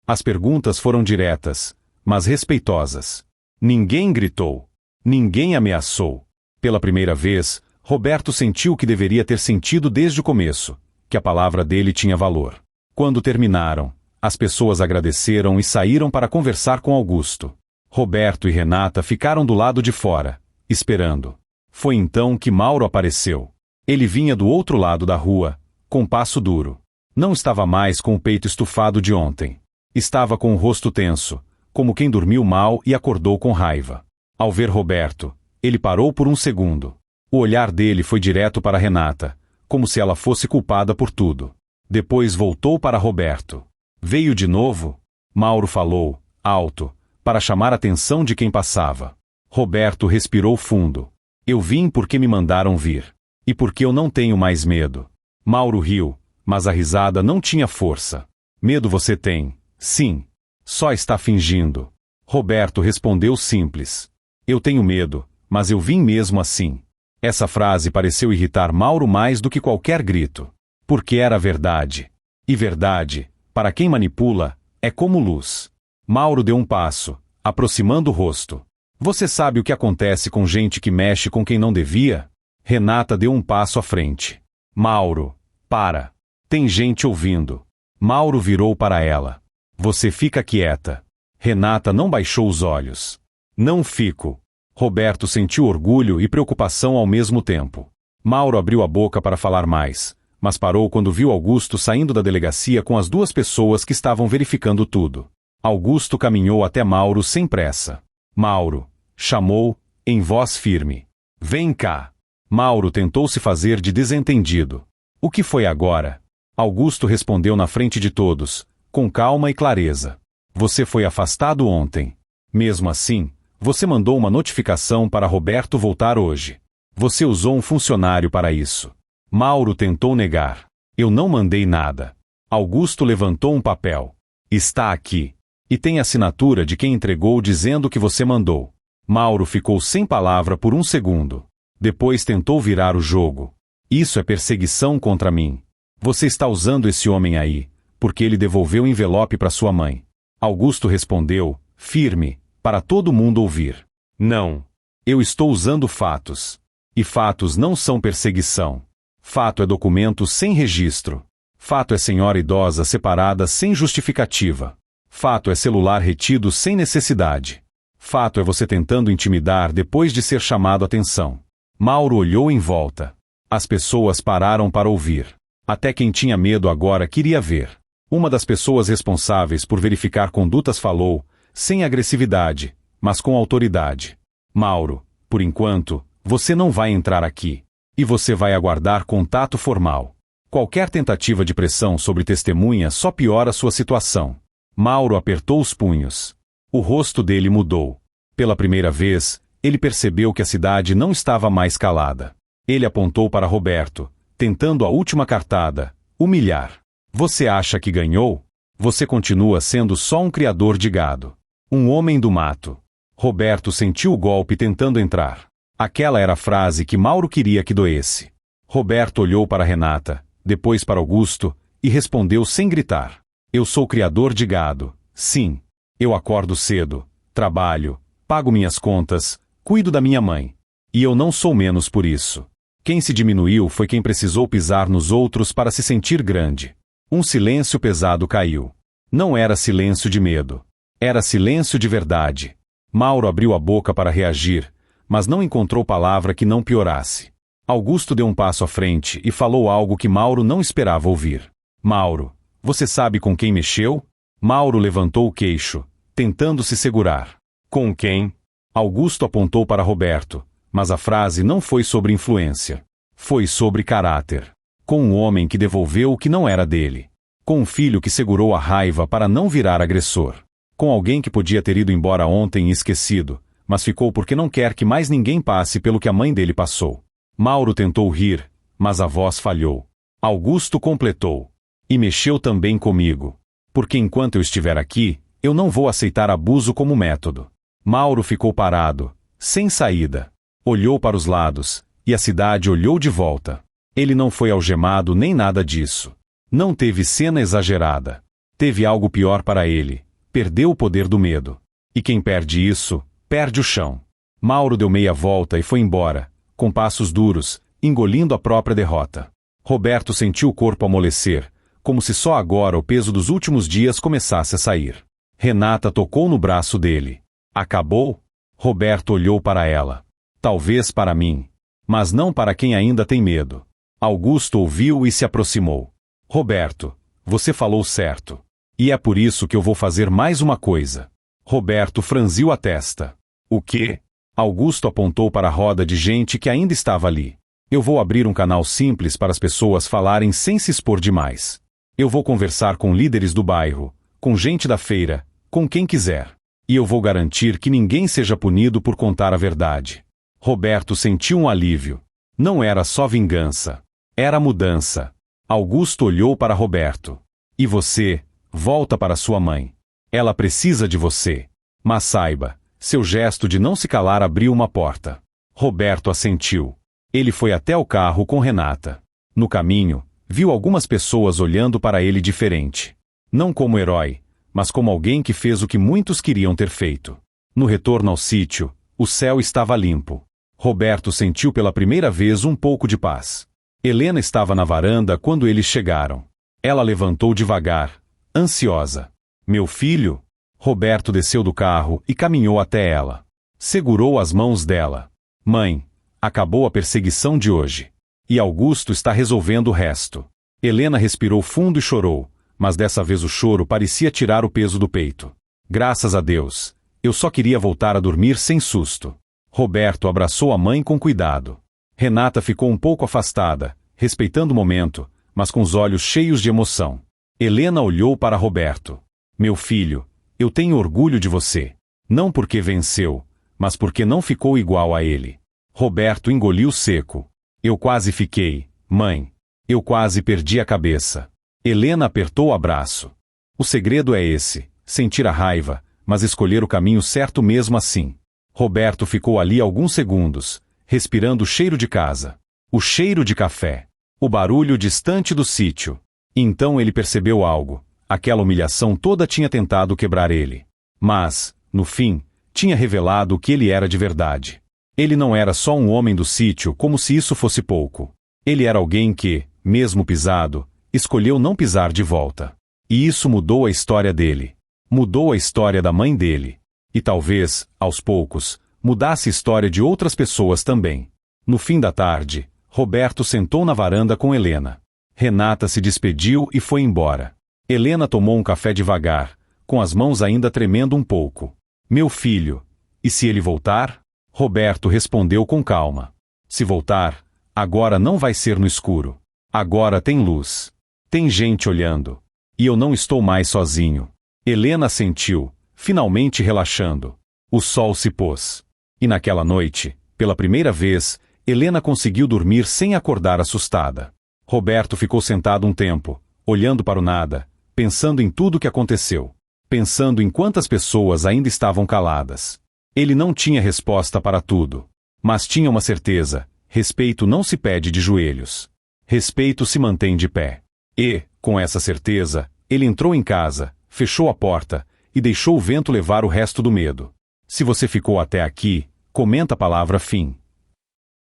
As perguntas foram diretas, mas respeitosas. Ninguém gritou. Ninguém ameaçou. Pela primeira vez, Roberto sentiu o que deveria ter sentido desde o começo, que a palavra dele tinha valor. Quando terminaram, as pessoas agradeceram e saíram para conversar com Augusto. Roberto e Renata ficaram do lado de fora, esperando. Foi então que Mauro apareceu. Ele vinha do outro lado da rua, com passo duro. Não estava mais com o peito estufado de ontem. Estava com o rosto tenso, como quem dormiu mal e acordou com raiva. Ao ver Roberto, ele parou por um segundo. O olhar dele foi direto para Renata, como se ela fosse culpada por tudo. Depois voltou para Roberto. Veio de novo? Mauro falou, alto, para chamar a atenção de quem passava. Roberto respirou fundo. Eu vim porque me mandaram vir. E porque eu não tenho mais medo. Mauro riu, mas a risada não tinha força. Medo você tem, sim. Só está fingindo. Roberto respondeu simples. Eu tenho medo, mas eu vim mesmo assim. Essa frase pareceu irritar Mauro mais do que qualquer grito. Porque era verdade. E verdade, para quem manipula, é como luz. Mauro deu um passo, aproximando o rosto. Você sabe o que acontece com gente que mexe com quem não devia? Renata deu um passo à frente. Mauro, para. Tem gente ouvindo. Mauro virou para ela. Você fica quieta. Renata não baixou os olhos. Não fico. Roberto sentiu orgulho e preocupação ao mesmo tempo. Mauro abriu a boca para falar mais, mas parou quando viu Augusto saindo da delegacia com as duas pessoas que estavam verificando tudo. Augusto caminhou até Mauro sem pressa. Mauro, chamou, em voz firme. Vem cá. Mauro tentou se fazer de desentendido. O que foi agora? Augusto respondeu na frente de todos, com calma e clareza. Você foi afastado ontem. Mesmo assim, você mandou uma notificação para Roberto voltar hoje. Você usou um funcionário para isso. Mauro tentou negar. Eu não mandei nada. Augusto levantou um papel. Está aqui. E tem assinatura de quem entregou dizendo que você mandou. Mauro ficou sem palavra por um segundo. Depois tentou virar o jogo. Isso é perseguição contra mim. Você está usando esse homem aí, porque ele devolveu o envelope para sua mãe. Augusto respondeu, firme, para todo mundo ouvir. Não. Eu estou usando fatos. E fatos não são perseguição. Fato é documento sem registro. Fato é senhora idosa separada sem justificativa. Fato é celular retido sem necessidade. Fato é você tentando intimidar depois de ser chamado a atenção. Mauro olhou em volta. As pessoas pararam para ouvir. Até quem tinha medo agora queria ver. Uma das pessoas responsáveis por verificar condutas falou, sem agressividade, mas com autoridade. Mauro, por enquanto, você não vai entrar aqui. E você vai aguardar contato formal. Qualquer tentativa de pressão sobre testemunha só piora sua situação. Mauro apertou os punhos. O rosto dele mudou. Pela primeira vez, ele percebeu que a cidade não estava mais calada. Ele apontou para Roberto, tentando a última cartada, humilhar. Você acha que ganhou? Você continua sendo só um criador de gado. Um homem do mato. Roberto sentiu o golpe tentando entrar. Aquela era a frase que Mauro queria que doesse. Roberto olhou para Renata, depois para Augusto, e respondeu sem gritar. Eu sou criador de gado, sim. Eu acordo cedo, trabalho, pago minhas contas, cuido da minha mãe. E eu não sou menos por isso. Quem se diminuiu foi quem precisou pisar nos outros para se sentir grande. Um silêncio pesado caiu. Não era silêncio de medo. Era silêncio de verdade. Mauro abriu a boca para reagir, mas não encontrou palavra que não piorasse. Augusto deu um passo à frente e falou algo que Mauro não esperava ouvir. Mauro, você sabe com quem mexeu? Mauro levantou o queixo, tentando se segurar. Com quem? Augusto apontou para Roberto, mas a frase não foi sobre influência. Foi sobre caráter. Com um homem que devolveu o que não era dele. Com um filho que segurou a raiva para não virar agressor. Com alguém que podia ter ido embora ontem e esquecido, mas ficou porque não quer que mais ninguém passe pelo que a mãe dele passou. Mauro tentou rir, mas a voz falhou. Augusto completou. E mexeu também comigo. Porque enquanto eu estiver aqui, eu não vou aceitar abuso como método. Mauro ficou parado, sem saída. Olhou para os lados, e a cidade olhou de volta. Ele não foi algemado nem nada disso. Não teve cena exagerada. Teve algo pior para ele. Perdeu o poder do medo. E quem perde isso, perde o chão. Mauro deu meia volta e foi embora, com passos duros, engolindo a própria derrota. Roberto sentiu o corpo amolecer, como se só agora o peso dos últimos dias começasse a sair. Renata tocou no braço dele. Acabou? Roberto olhou para ela. Talvez para mim. Mas não para quem ainda tem medo. Augusto ouviu e se aproximou. Roberto, você falou certo. E é por isso que eu vou fazer mais uma coisa. Roberto franziu a testa. O quê? Augusto apontou para a roda de gente que ainda estava ali. Eu vou abrir um canal simples para as pessoas falarem sem se expor demais. Eu vou conversar com líderes do bairro, com gente da feira, com quem quiser. E eu vou garantir que ninguém seja punido por contar a verdade. Roberto sentiu um alívio. Não era só vingança. Era mudança. Augusto olhou para Roberto. E você, volta para sua mãe. Ela precisa de você. Mas saiba, seu gesto de não se calar abriu uma porta. Roberto assentiu. Ele foi até o carro com Renata. No caminho, viu algumas pessoas olhando para ele diferente. Não como herói, mas como alguém que fez o que muitos queriam ter feito. No retorno ao sítio, o céu estava limpo. Roberto sentiu pela primeira vez um pouco de paz. Helena estava na varanda quando eles chegaram. Ela levantou devagar, ansiosa. Meu filho? Roberto desceu do carro e caminhou até ela. Segurou as mãos dela. Mãe, acabou a perseguição de hoje. E Augusto está resolvendo o resto. Helena respirou fundo e chorou, mas dessa vez o choro parecia tirar o peso do peito. Graças a Deus. Eu só queria voltar a dormir sem susto. Roberto abraçou a mãe com cuidado. Renata ficou um pouco afastada, respeitando o momento, mas com os olhos cheios de emoção. Helena olhou para Roberto. Meu filho, eu tenho orgulho de você. Não porque venceu, mas porque não ficou igual a ele. Roberto engoliu seco. Eu quase fiquei, mãe. Eu quase perdi a cabeça. Helena apertou o abraço. O segredo é esse, sentir a raiva, mas escolher o caminho certo mesmo assim. Roberto ficou ali alguns segundos, respirando o cheiro de casa. O cheiro de café. O barulho distante do sítio. Então ele percebeu algo. Aquela humilhação toda tinha tentado quebrar ele. Mas, no fim, tinha revelado o que ele era de verdade. Ele não era só um homem do sítio como se isso fosse pouco. Ele era alguém que, mesmo pisado, escolheu não pisar de volta. E isso mudou a história dele. Mudou a história da mãe dele. E talvez, aos poucos, mudasse a história de outras pessoas também. No fim da tarde, Roberto sentou na varanda com Helena. Renata se despediu e foi embora. Helena tomou um café devagar, com as mãos ainda tremendo um pouco. Meu filho, e se ele voltar? Roberto respondeu com calma. Se voltar, agora não vai ser no escuro. Agora tem luz. Tem gente olhando. E eu não estou mais sozinho. Helena sentiu, finalmente relaxando. O sol se pôs. E naquela noite, pela primeira vez, Helena conseguiu dormir sem acordar assustada. Roberto ficou sentado um tempo, olhando para o nada, pensando em tudo o que aconteceu. Pensando em quantas pessoas ainda estavam caladas. Ele não tinha resposta para tudo. Mas tinha uma certeza: respeito não se pede de joelhos. Respeito se mantém de pé. E, com essa certeza, ele entrou em casa, fechou a porta e deixou o vento levar o resto do medo. Se você ficou até aqui, comenta a palavra fim.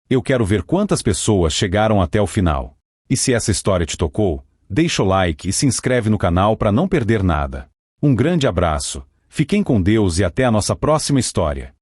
Eu quero ver quantas pessoas chegaram até o final. E se essa história te tocou, deixa o like e se inscreve no canal para não perder nada. Um grande abraço, fiquem com Deus e até a nossa próxima história.